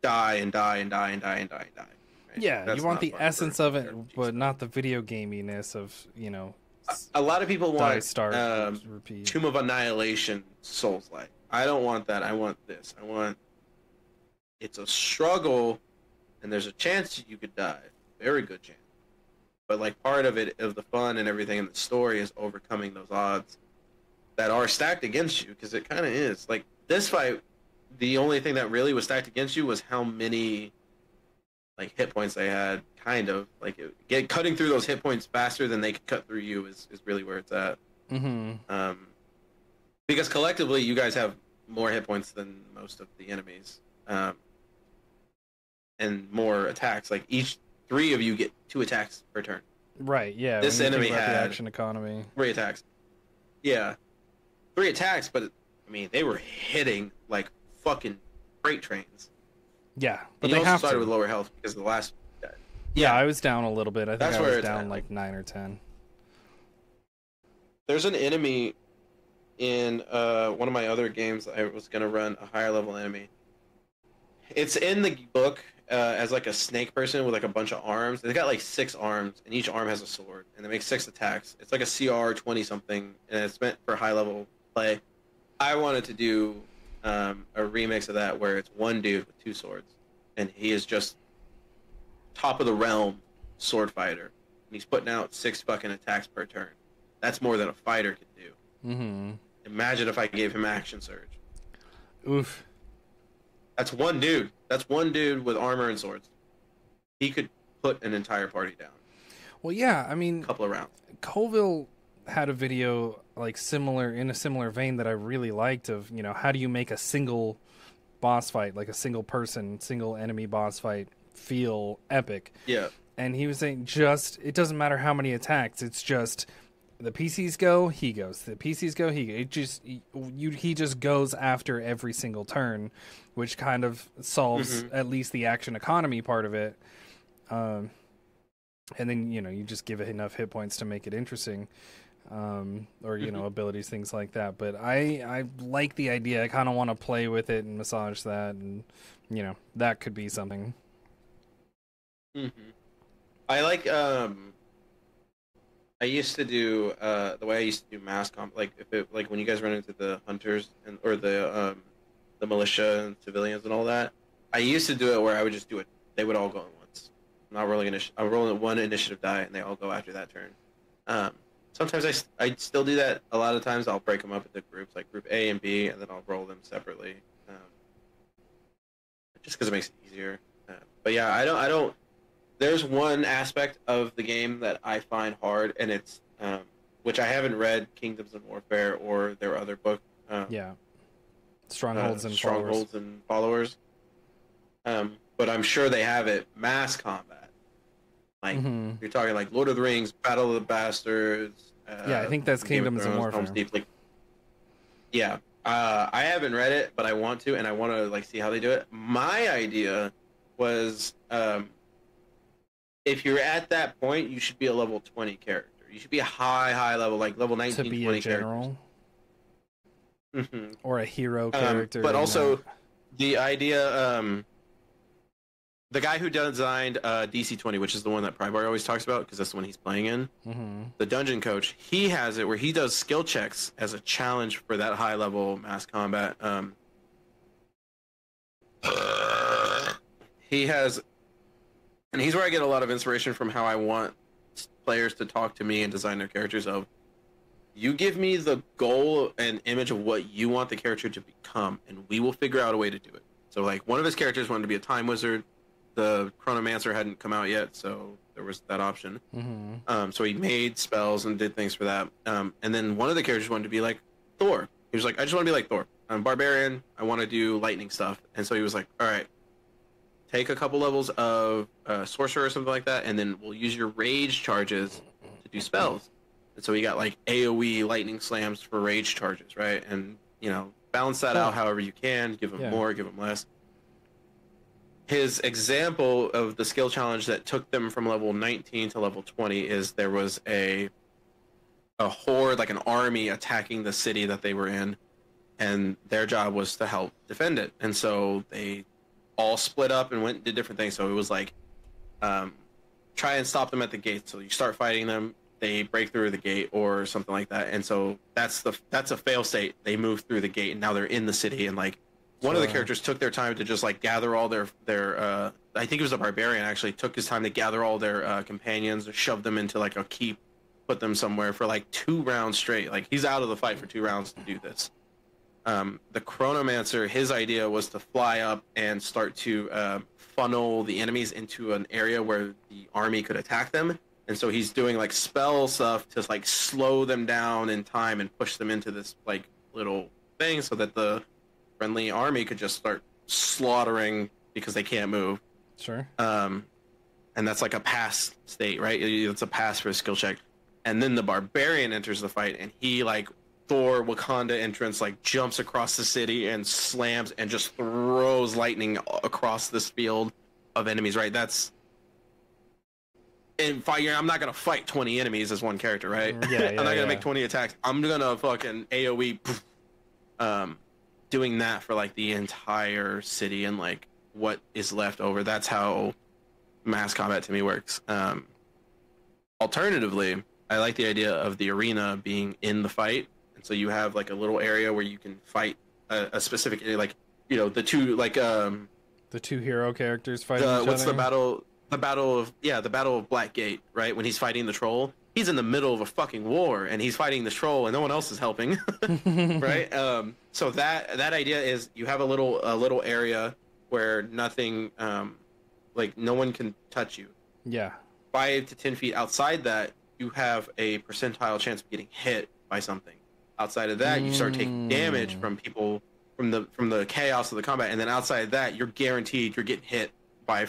[SPEAKER 1] die and die and die and die and die and die. Right?
[SPEAKER 5] Yeah,
[SPEAKER 1] That's
[SPEAKER 5] you want the essence of it,
[SPEAKER 1] RPGs.
[SPEAKER 5] but not the video gaminess of,
[SPEAKER 1] A lot of people
[SPEAKER 5] die,
[SPEAKER 1] want
[SPEAKER 5] start, repeat.
[SPEAKER 1] Tomb of Annihilation Souls-like. I don't want that. I want this. It's a struggle, and there's a chance you could die. Very good chance. But like part of it, of the fun and everything in the story, is overcoming those odds that are stacked against you, because it kind of is. Like this fight, the only thing that really was stacked against you was how many like hit points they had. Kind of like cutting through those hit points faster than they could cut through you is really where it's at.
[SPEAKER 5] Mm-hmm.
[SPEAKER 1] Because collectively, you guys have more hit points than most of the enemies, and more attacks. Like each 3 of you get 2 attacks per turn.
[SPEAKER 5] Right. Yeah.
[SPEAKER 1] This enemy had
[SPEAKER 5] the action economy.
[SPEAKER 1] 3 attacks. Yeah, 3 attacks, but I mean they were hitting like fucking freight trains.
[SPEAKER 5] Yeah, but
[SPEAKER 1] and you
[SPEAKER 5] they
[SPEAKER 1] also
[SPEAKER 5] have
[SPEAKER 1] started
[SPEAKER 5] to.
[SPEAKER 1] with lower health because of the last.
[SPEAKER 5] Yeah, I was down a little bit. I think
[SPEAKER 1] That's
[SPEAKER 5] I
[SPEAKER 1] where
[SPEAKER 5] was
[SPEAKER 1] it's
[SPEAKER 5] down
[SPEAKER 1] at.
[SPEAKER 5] like 9 or 10.
[SPEAKER 1] There's an enemy in one of my other games. I was gonna run a higher level enemy. It's in the book, as like a snake person with like a bunch of arms. They got like 6 arms, and each arm has a sword, and they make 6 attacks. It's like a CR 20 something, and it's meant for high level play. I wanted to do a remix of that where it's one dude with 2 swords, and he is just top of the realm sword fighter, and he's putting out 6 fucking attacks per turn. That's more than a fighter could do.
[SPEAKER 5] Mm-hmm.
[SPEAKER 1] Imagine if I gave him action surge.
[SPEAKER 5] Oof.
[SPEAKER 1] That's one dude. That's one dude with armor and swords. He could put an entire party down.
[SPEAKER 5] Well, yeah, I mean,
[SPEAKER 1] a couple of rounds.
[SPEAKER 5] Colville had a video like in a similar vein that I really liked of, you know, how do you make a single boss fight, like a single person, single enemy boss fight feel epic? Yeah. And he was saying it doesn't matter how many attacks, it's just the PCs go, he goes. The PCs go, he goes. He just goes after every single turn, which kind of solves at least the action economy part of it. And then, you know, you just give it enough hit points to make it interesting. Or, you know, abilities, things like that. But I like the idea. I kind of want to play with it and massage that, and, you know, that could be something.
[SPEAKER 1] I like, I used to do the way I used to do mass comp, like when you guys run into the hunters or the militia and civilians and all that. I used to do it where I would just do it. They would all go at once. I'm not rolling initiative. I'm rolling 1 initiative die, and they all go after that turn. Sometimes I still do that. A lot of times I'll break them up into groups, like group A and B, and then I'll roll them separately, just because it makes it easier. But yeah, I don't. There's one aspect of the game that I find hard, and it's which I haven't read Kingdoms of Warfare or their other book.
[SPEAKER 5] Strongholds and
[SPEAKER 1] Followers. But I'm sure they have it. Mass combat, like you're talking like Lord of the Rings, Battle of the Bastards.
[SPEAKER 5] Yeah, I think that's Kingdoms of Warfare.
[SPEAKER 1] Yeah, I haven't read it, but I want to, and I want to like see how they do it. My idea was. If you're at that point, you should be a level 20 character. You should be a high level, like level 19,
[SPEAKER 5] to be
[SPEAKER 1] 20
[SPEAKER 5] a general,
[SPEAKER 1] characters.
[SPEAKER 5] Or a hero character.
[SPEAKER 1] But also, the idea, the guy who designed DC-20, which is the one that Prybar always talks about, because that's the one he's playing in, the dungeon coach, he has it where he does skill checks as a challenge for that high level mass combat. He has... And he's where I get a lot of inspiration from how I want players to talk to me and design their characters of, you give me the goal and image of what you want the character to become, and we will figure out a way to do it. So, like, one of his characters wanted to be a time wizard. The Chronomancer hadn't come out yet, so there was that option. So he made spells and did things for that. And then one of the characters wanted to be like Thor. He was like, I just want to be like Thor. I'm barbarian. I want to do lightning stuff. And so he was like, all right, take a couple levels of sorcerer or something like that, and then we'll use your rage charges to do spells. And so we got like AoE lightning slams for rage charges, right? And, you know, balance that out however you can. Give them more, give them less. His example of the skill challenge that took them from level 19 to level 20 is there was a horde, like an army, attacking the city that they were in, and their job was to help defend it. And so they all split up and went and did different things. So it was like, try and stop them at the gate. So you start fighting them, they break through the gate or something like that. And so that's a fail state. They move through the gate and now they're in the city. And like one of the characters took their time to just like gather all their I think it was a barbarian actually, took his time to gather all their companions, shove them into like a keep, put them somewhere for like 2 rounds straight. Like he's out of the fight for 2 rounds to do this. The Chronomancer, his idea was to fly up and start to funnel the enemies into an area where the army could attack them. And so he's doing like spell stuff to like slow them down in time and push them into this like little thing so that the friendly army could just start slaughtering because they can't move.
[SPEAKER 5] Sure.
[SPEAKER 1] And that's like a pass state, right? It's a pass for a skill check. And then the barbarian enters the fight, and he like Thor Wakanda entrance, like jumps across the city and slams and just throws lightning across this field of enemies, right? That's in fire. I'm not gonna fight 20 enemies as one character, right? I'm not gonna make 20 attacks. I'm gonna fucking AoE, doing that for like the entire city in like what is left over. That's how mass combat to me works. Alternatively, I like the idea of the arena being in the fight, and so you have like a little area where you can fight a specific, like, you know, the two
[SPEAKER 5] hero characters fighting each
[SPEAKER 1] what's
[SPEAKER 5] other.
[SPEAKER 1] the battle of Blackgate, right? When he's fighting the troll, he's in the middle of a fucking war and he's fighting the troll and no one else is helping. Right? So that idea is you have a little area where nothing, like no one can touch you.
[SPEAKER 5] Yeah.
[SPEAKER 1] 5 to 10 feet outside that, you have a percentile chance of getting hit by something. Outside of that, you start taking damage from people, from the chaos of the combat, and then outside of that, you're guaranteed you're getting hit by,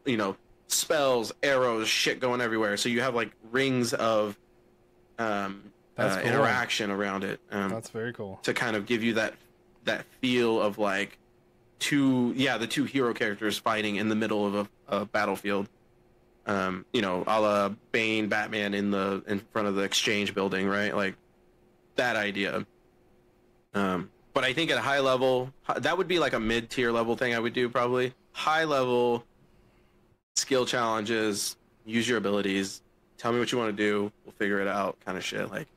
[SPEAKER 1] you know, spells, arrows, shit going everywhere. So you have like rings of interaction around it.
[SPEAKER 5] That's very cool.
[SPEAKER 1] To kind of give you that feel of like the two hero characters fighting in the middle of a battlefield. You know, a la Bane, Batman in front of the Exchange building, right? Like that idea. But I think at a high level, that would be like a mid-tier level thing I would do probably. High level skill challenges, use your abilities, tell me what you want to do, we'll figure it out kind of shit. Like,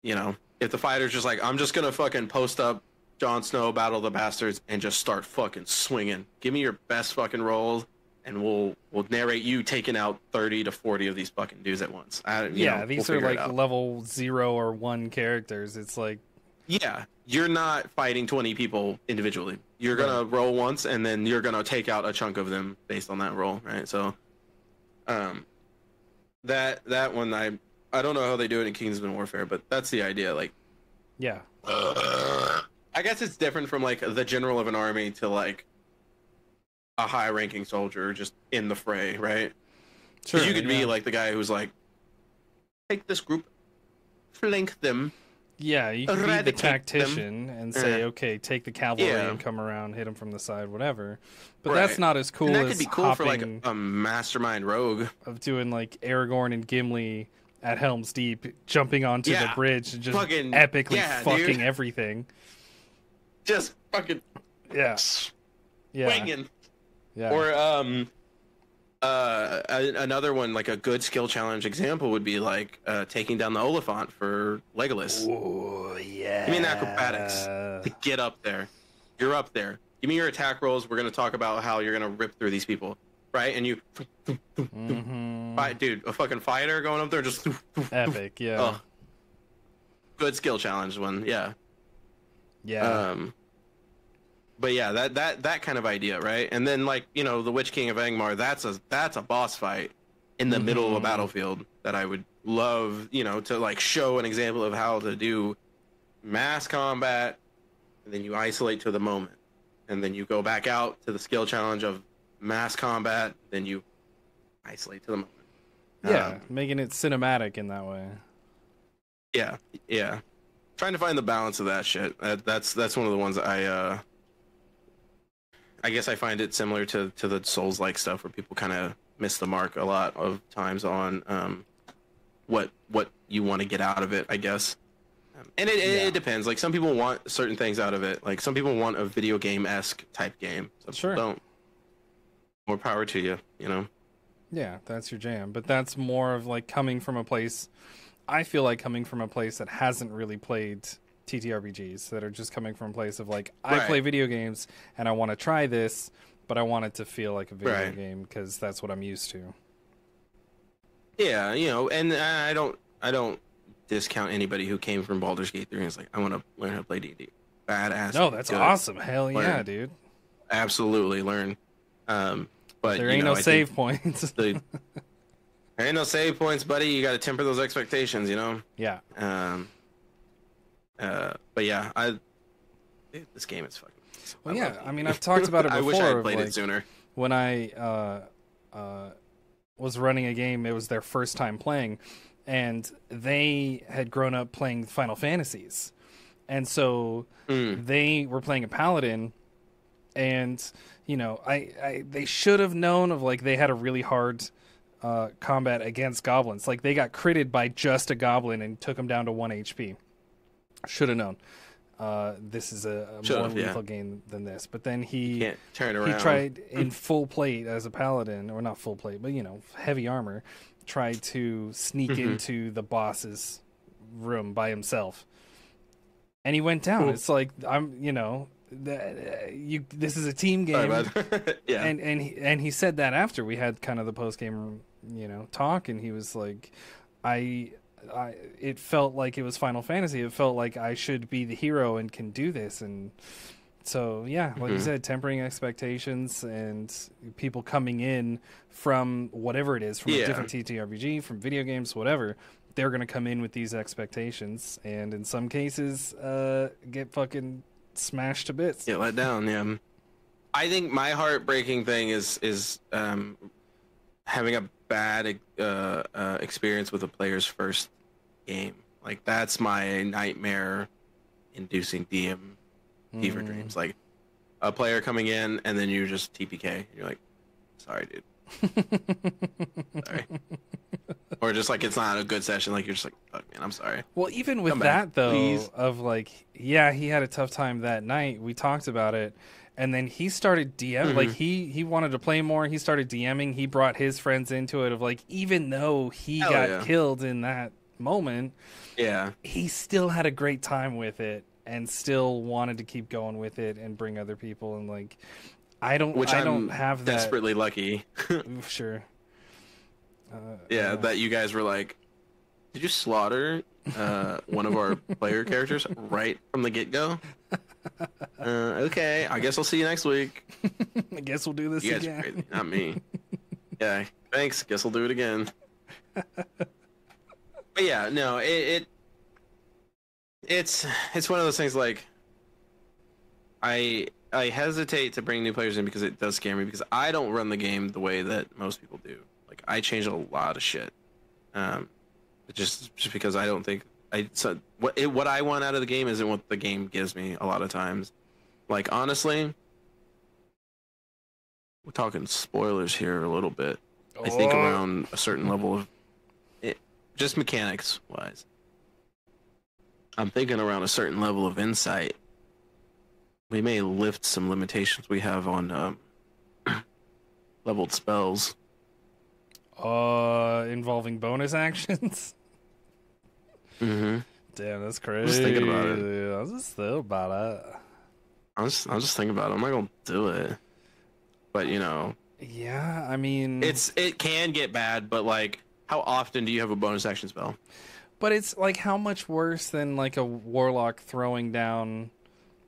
[SPEAKER 1] you know, if the fighter's just like, I'm just gonna fucking post up Jon Snow, Battle of the Bastards, and just start fucking swinging. Give me your best fucking rolls, and we'll narrate you taking out 30 to 40 of these fucking dudes at once.
[SPEAKER 5] These are like level 0 or 1 characters. It's like,
[SPEAKER 1] yeah, you're not fighting 20 people individually. You're gonna roll once, and then you're gonna take out a chunk of them based on that roll, right? So, that one I don't know how they do it in Kingsman Warfare, but that's the idea. Like,
[SPEAKER 5] yeah,
[SPEAKER 1] I guess it's different from like the general of an army to like a high-ranking soldier just in the fray, right? Sure. You could be like the guy who's like, take this group, flank them.
[SPEAKER 5] Yeah, you can be the tactician and say, okay, take the cavalry and come around, hit them from the side, whatever. But that's not as cool as
[SPEAKER 1] that could be cool for like a mastermind rogue.
[SPEAKER 5] Of doing like Aragorn and Gimli at Helm's Deep, jumping onto the bridge and just epically fucking everything.
[SPEAKER 1] Just fucking swinging.
[SPEAKER 5] Yeah.
[SPEAKER 1] Or another one, like a good skill challenge example would be like taking down the Oliphant for Legolas.
[SPEAKER 5] Oh yeah.
[SPEAKER 1] Give me an acrobatics to get up there. You're up there. Give me your attack rolls. We're gonna talk about how you're gonna rip through these people, right? And you, dude, a fucking fighter going up there just
[SPEAKER 5] epic, yeah.
[SPEAKER 1] Good skill challenge one, yeah.
[SPEAKER 5] Yeah.
[SPEAKER 1] But yeah, that kind of idea, right? And then like, you know, the Witch King of Angmar, that's a boss fight in the middle of a battlefield that I would love, you know, to like show an example of how to do mass combat, and then you isolate to the moment. And then you go back out to the skill challenge of mass combat, then you isolate to the moment.
[SPEAKER 5] Yeah, making it cinematic in that way.
[SPEAKER 1] Yeah. Trying to find the balance of that shit. That's one of the ones I guess I find it similar to the Souls-like stuff where people kind of miss the mark a lot of times on what you want to get out of it, I guess. And it depends. Like, some people want certain things out of it. Like, some people want a video game-esque type game. Some people don't. More power to you, you know?
[SPEAKER 5] Yeah, that's your jam. But that's more of, like, coming from a place... I feel like coming from a place that hasn't really played TTRPGs, that are just coming from a place of, like, I play video games, and I want to try this, but I want it to feel like a video game, because that's what I'm used to.
[SPEAKER 1] Yeah, you know, and I don't discount anybody who came from Baldur's Gate 3 and is like, I want to learn how to play D&D. Badass.
[SPEAKER 5] No, that's awesome. Hell yeah, dude.
[SPEAKER 1] Absolutely learn. But
[SPEAKER 5] there ain't no save points.
[SPEAKER 1] There ain't no save points, buddy. You got to temper those expectations, you know?
[SPEAKER 5] Yeah.
[SPEAKER 1] But yeah, dude, this game is fucking awesome.
[SPEAKER 5] Well, yeah, I mean, I've talked about it before.
[SPEAKER 1] I wish I had played it sooner.
[SPEAKER 5] When I was running a game, it was their first time playing, and they had grown up playing Final Fantasies. And so they were playing a paladin, and, you know, they should have known of, like, they had a really hard combat against goblins. Like, they got critted by just a goblin and took them down to 1 HP. Should have known. this is a more lethal game than this. But then he
[SPEAKER 1] can't turn around.
[SPEAKER 5] He tried in full plate as a paladin, or not full plate, but heavy armor. Tried to sneak into the boss's room by himself, and he went down. It's like this is a team game.
[SPEAKER 1] Yeah.
[SPEAKER 5] And he said that after we had kind of the post game talk, and he was like, it felt like it was Final Fantasy. It felt like I should be the hero and can do this. And so, yeah, like you said, tempering expectations and people coming in from whatever it is, from a different TTRPG, from video games, whatever, they're going to come in with these expectations. And in some cases, get fucking smashed to bits.
[SPEAKER 1] Get let down, yeah. I think my heartbreaking thing is having a bad experience with a player's first game. Like, that's my nightmare-inducing DM fever dreams. Like, a player coming in and then you just TPK. You're like, sorry, dude. Sorry. Or just like it's not a good session. Like, you're just like, fuck, man, I'm sorry.
[SPEAKER 5] Well, even with that, though, please. Of like, yeah, he had a tough time that night. We talked about it. And then he started DM, like he wanted to play more. He started DMing. He brought his friends into it. Of like, even though he got killed in that moment, he still had a great time with it and still wanted to keep going with it and bring other people. And like, I don't have that.
[SPEAKER 1] Desperately lucky.
[SPEAKER 5] Sure.
[SPEAKER 1] That you guys were like, did you slaughter one of our player characters right from the get-go? Okay, I guess I'll see you next week.
[SPEAKER 5] I guess we'll do this
[SPEAKER 1] again.
[SPEAKER 5] You
[SPEAKER 1] guys are crazy, not me. Yeah, thanks. Guess we'll do it again. But yeah, no, it's one of those things. Like, I hesitate to bring new players in because it does scare me, because I don't run the game the way that most people do. Like, I change a lot of shit. Just because I don't think what I want out of the game isn't what the game gives me a lot of times. Like, honestly, we're talking spoilers here a little bit. I think around a certain level of it, just mechanics wise, I'm thinking around a certain level of insight, we may lift some limitations we have on leveled spells.
[SPEAKER 5] Involving bonus actions. Damn, that's crazy.
[SPEAKER 1] I'm just thinking about it.
[SPEAKER 5] I was just thinking about it.
[SPEAKER 1] I'm just thinking about it. I'm not gonna do it, but
[SPEAKER 5] yeah, I mean,
[SPEAKER 1] it can get bad. But like, how often do you have a bonus action spell?
[SPEAKER 5] But it's like, how much worse than like a warlock throwing down,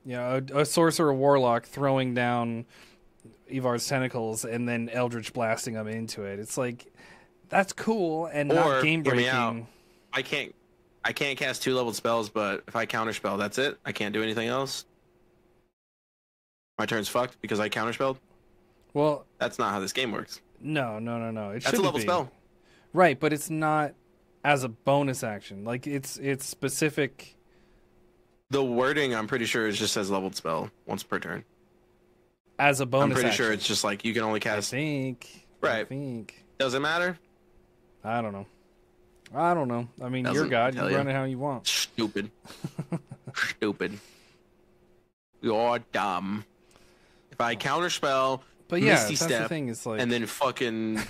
[SPEAKER 5] a sorcerer warlock throwing down Ivar's tentacles and then Eldritch blasting them into it. It's like, that's cool and not game breaking.
[SPEAKER 1] I can't cast 2 leveled spells, but if I counterspell, that's it. I can't do anything else. My turn's fucked because I counterspelled.
[SPEAKER 5] Well,
[SPEAKER 1] that's not how this game works.
[SPEAKER 5] No.
[SPEAKER 1] That's a level spell,
[SPEAKER 5] right? But it's not as a bonus action. Like, it's specific.
[SPEAKER 1] The wording, I'm pretty sure, is just as leveled spell once per turn.
[SPEAKER 5] As a bonus
[SPEAKER 1] I'm pretty
[SPEAKER 5] action.
[SPEAKER 1] sure it's just like you can only cast.
[SPEAKER 5] I think.
[SPEAKER 1] Does it matter?
[SPEAKER 5] I don't know. I mean, you're God. You run it how you want.
[SPEAKER 1] Stupid. Stupid. You're dumb. If I counterspell,
[SPEAKER 5] but yeah,
[SPEAKER 1] Misty
[SPEAKER 5] that's
[SPEAKER 1] Step,
[SPEAKER 5] the thing. It's like,
[SPEAKER 1] and then fucking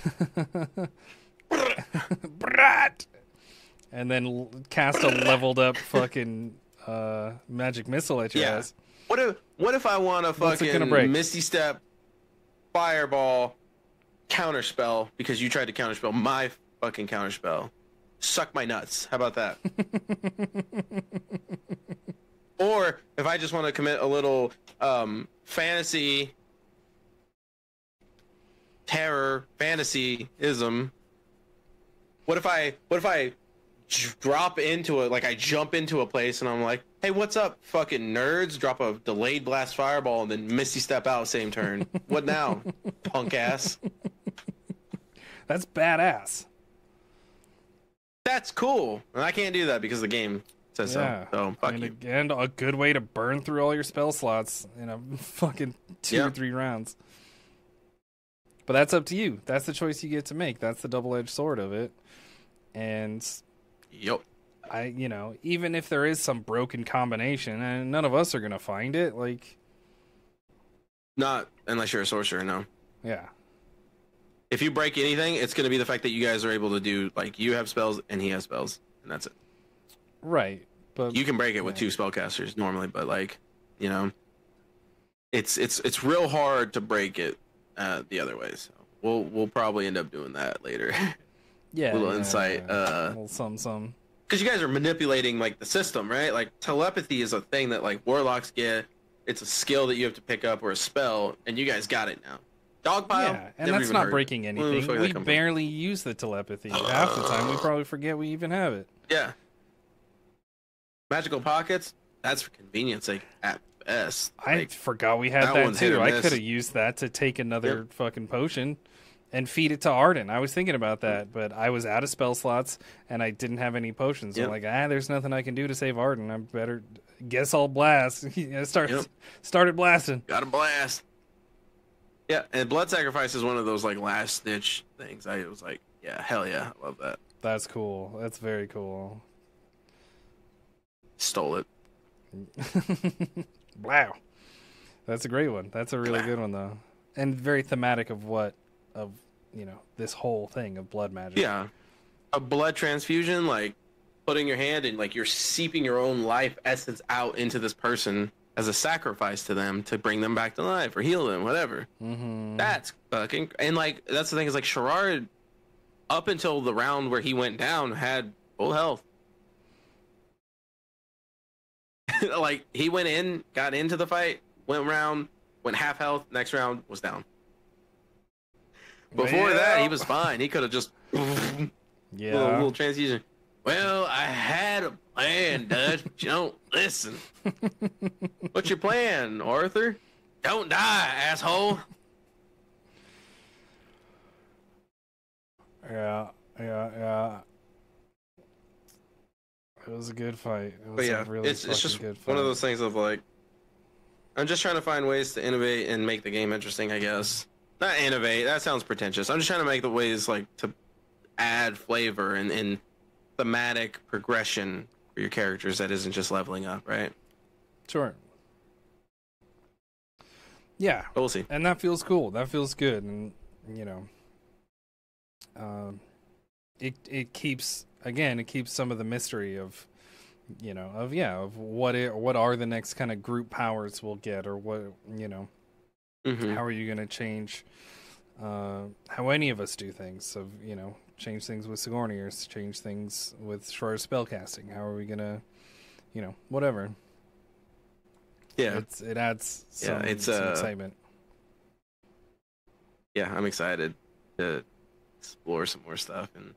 [SPEAKER 5] and then cast a leveled up fucking magic missile at your ass.
[SPEAKER 1] What if I want to fucking Misty Step, Fireball, counterspell because you tried to counterspell my fucking counterspell? Suck my nuts. How about that? Or if I just want to commit a little fantasy terror fantasyism, what if I drop into it, like I jump into a place and I'm like, hey, what's up, fucking nerds? Drop a delayed blast fireball and then Misty Step out same turn. What now, punk ass?
[SPEAKER 5] That's badass.
[SPEAKER 1] That's cool. And I can't do that because the game says so. So fuck you.
[SPEAKER 5] Again, a good way to burn through all your spell slots in a fucking 2 or 3 rounds. But that's up to you. That's the choice you get to make. That's the double-edged sword of it. And
[SPEAKER 1] yep.
[SPEAKER 5] even if there is some broken combination, and none of us are gonna find it, like.
[SPEAKER 1] Not unless you're a sorcerer, no.
[SPEAKER 5] Yeah.
[SPEAKER 1] If you break anything, it's gonna be the fact that you guys are able to do, like, you have spells and he has spells, and that's it.
[SPEAKER 5] Right, but
[SPEAKER 1] you can break it with 2 spellcasters normally, but like, it's real hard to break it the other way. So we'll probably end up doing that later.
[SPEAKER 5] Yeah.
[SPEAKER 1] Little insight.
[SPEAKER 5] Well, some.
[SPEAKER 1] Because you guys are manipulating like the system, right? Like telepathy is a thing that like warlocks get. It's a skill that you have to pick up or a spell, and you guys got it now. Dogpile.
[SPEAKER 5] Yeah, and that's not breaking anything. We barely use the telepathy. Half the time, we probably forget we even have it.
[SPEAKER 1] Yeah. Magical pockets. That's for convenience sake at best.
[SPEAKER 5] I forgot we had that too. I could have used that to take another fucking potion and feed it to Arden. I was thinking about that, but I was out of spell slots and I didn't have any potions. I'm like, there's nothing I can do to save Arden. I better guess I'll blast. Started blasting.
[SPEAKER 1] Got to blast. Yeah, and blood sacrifice is one of those like last ditch things. I was like, yeah, hell yeah, I love that.
[SPEAKER 5] That's cool. That's very cool.
[SPEAKER 1] Stole it.
[SPEAKER 5] Wow. That's a great one. That's a really good one though. And very thematic of this whole thing of blood magic.
[SPEAKER 1] Yeah. A blood transfusion, like putting your hand in, like you're seeping your own life essence out into this person as a sacrifice to them to bring them back to life or heal them, whatever.
[SPEAKER 5] Mm-hmm.
[SPEAKER 1] That's fucking, and like that's the thing is like Sherrard, up until the round where he went down, had full health. Like he went in, got into the fight, went half health. Next round was down. Before that, he was fine. He could have just little transfusion. Well, I had a plan, Dutch, but you don't listen. What's your plan, Arthur? Don't die, asshole.
[SPEAKER 5] Yeah. It was a good fight. It was a really
[SPEAKER 1] it's just
[SPEAKER 5] good fight.
[SPEAKER 1] One of those things of like, I'm just trying to find ways to innovate and make the game interesting, I guess. Not innovate, that sounds pretentious. I'm just trying to make the ways like to add flavor and thematic progression for your characters that isn't just leveling up, right?
[SPEAKER 5] Sure. Yeah.
[SPEAKER 1] But we'll see.
[SPEAKER 5] And that feels cool. That feels good. And, it keeps some of the mystery of what are the next kind of group powers we'll get, or what, how are you going to change how any of us do things, of, change things with Sigourneyers, change things with Schwar's spellcasting. How are we going to, whatever.
[SPEAKER 1] Yeah.
[SPEAKER 5] It adds some excitement.
[SPEAKER 1] Yeah, I'm excited to explore some more stuff and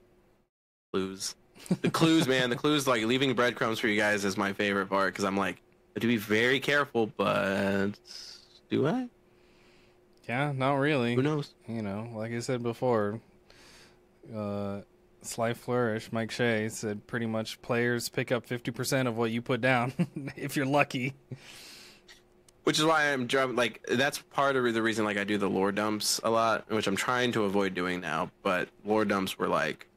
[SPEAKER 1] clues. The clues, man, like leaving breadcrumbs for you guys is my favorite part, because I'm like, I have to be very careful, but do I?
[SPEAKER 5] Yeah, not really.
[SPEAKER 1] Who knows?
[SPEAKER 5] Like I said before, Sly Flourish, Mike Shea said pretty much players pick up 50% of what you put down if you're lucky.
[SPEAKER 1] Which is why I'm like, that's part of the reason like I do the lore dumps a lot, which I'm trying to avoid doing now. But lore dumps were like,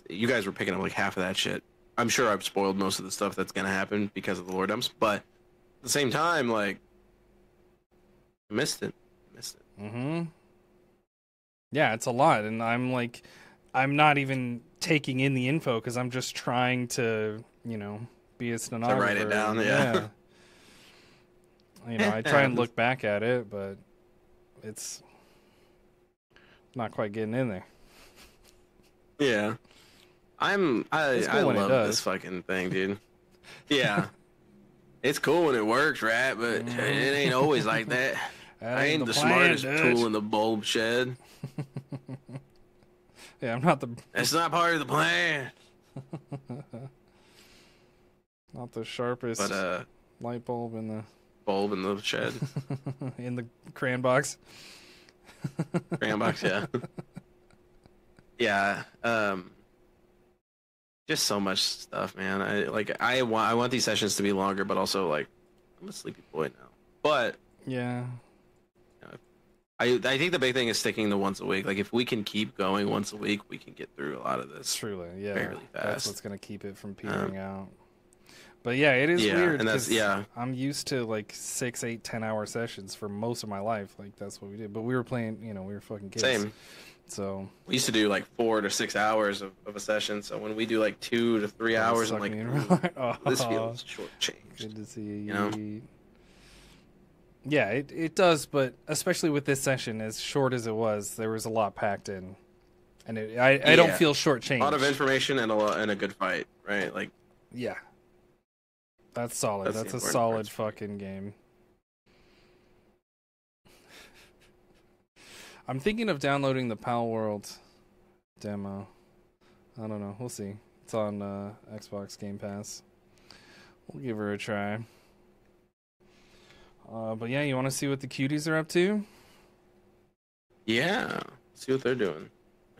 [SPEAKER 1] you guys were picking up like half of that shit. I'm sure I've spoiled most of the stuff that's gonna happen because of the lore dumps, but at the same time, like, I missed it.
[SPEAKER 5] Mm-hmm. Yeah, it's a lot, and I'm not even taking in the info because I'm just trying to, be a stenographer.
[SPEAKER 1] To write it down, yeah.
[SPEAKER 5] I try and look back at it, but it's not quite getting in there.
[SPEAKER 1] Yeah. I love this fucking thing, dude. Yeah. It's cool when it works, right? But it ain't always like that. I ain't the smartest tool in the bulb shed.
[SPEAKER 5] Yeah, I'm not the...
[SPEAKER 1] That's not part of the plan.
[SPEAKER 5] Not the sharpest light bulb in the...
[SPEAKER 1] Bulb in the shed.
[SPEAKER 5] In the crayon box.
[SPEAKER 1] Crayon box, yeah. Yeah. Just so much stuff, man. I want these sessions to be longer, but also like I'm a sleepy boy now. But
[SPEAKER 5] yeah,
[SPEAKER 1] I think the big thing is sticking to once a week. Like if we can keep going once a week, we can get through a lot of this.
[SPEAKER 5] Truly, yeah.
[SPEAKER 1] Fairly fast.
[SPEAKER 5] That's what's gonna keep it from petering out. But yeah, it is weird.
[SPEAKER 1] And that's
[SPEAKER 5] I'm used to like 6, 8, 10-hour sessions for most of my life. Like that's what we did. But we were playing, you know, we were fucking kids.
[SPEAKER 1] Same.
[SPEAKER 5] So
[SPEAKER 1] we used to do like 4 to 6 hours of a session. So when we do like 2 to 3 hours, I'm like, this feels shortchanged.
[SPEAKER 5] Good to see you.
[SPEAKER 1] You know?
[SPEAKER 5] Yeah, it does, but especially with this session, as short as it was, there was a lot packed in, and I don't feel shortchanged.
[SPEAKER 1] A lot of information and a good fight, right? Like,
[SPEAKER 5] yeah, that's solid. That's a solid fucking game. I'm thinking of downloading the Pal World demo. I don't know. We'll see. It's on Xbox Game Pass. We'll give her a try. But yeah, you want to see what the cuties are up to?
[SPEAKER 1] Yeah, see what they're doing.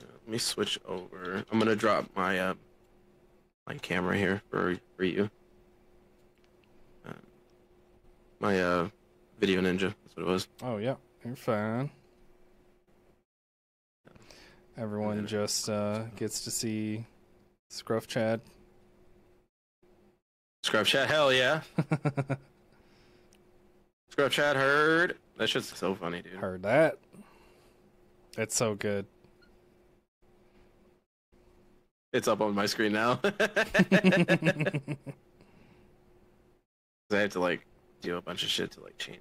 [SPEAKER 1] Let me switch over. I'm gonna drop my my camera here for you. My Video Ninja. That's what it was.
[SPEAKER 5] Oh yeah, you're fine. Everyone just gets to see Scruff Chad.
[SPEAKER 1] Scruff Chad, hell yeah. Scruff Chad heard. That shit's so funny, dude.
[SPEAKER 5] Heard that. It's so good.
[SPEAKER 1] It's up on my screen now. I have to like do a bunch of shit to like change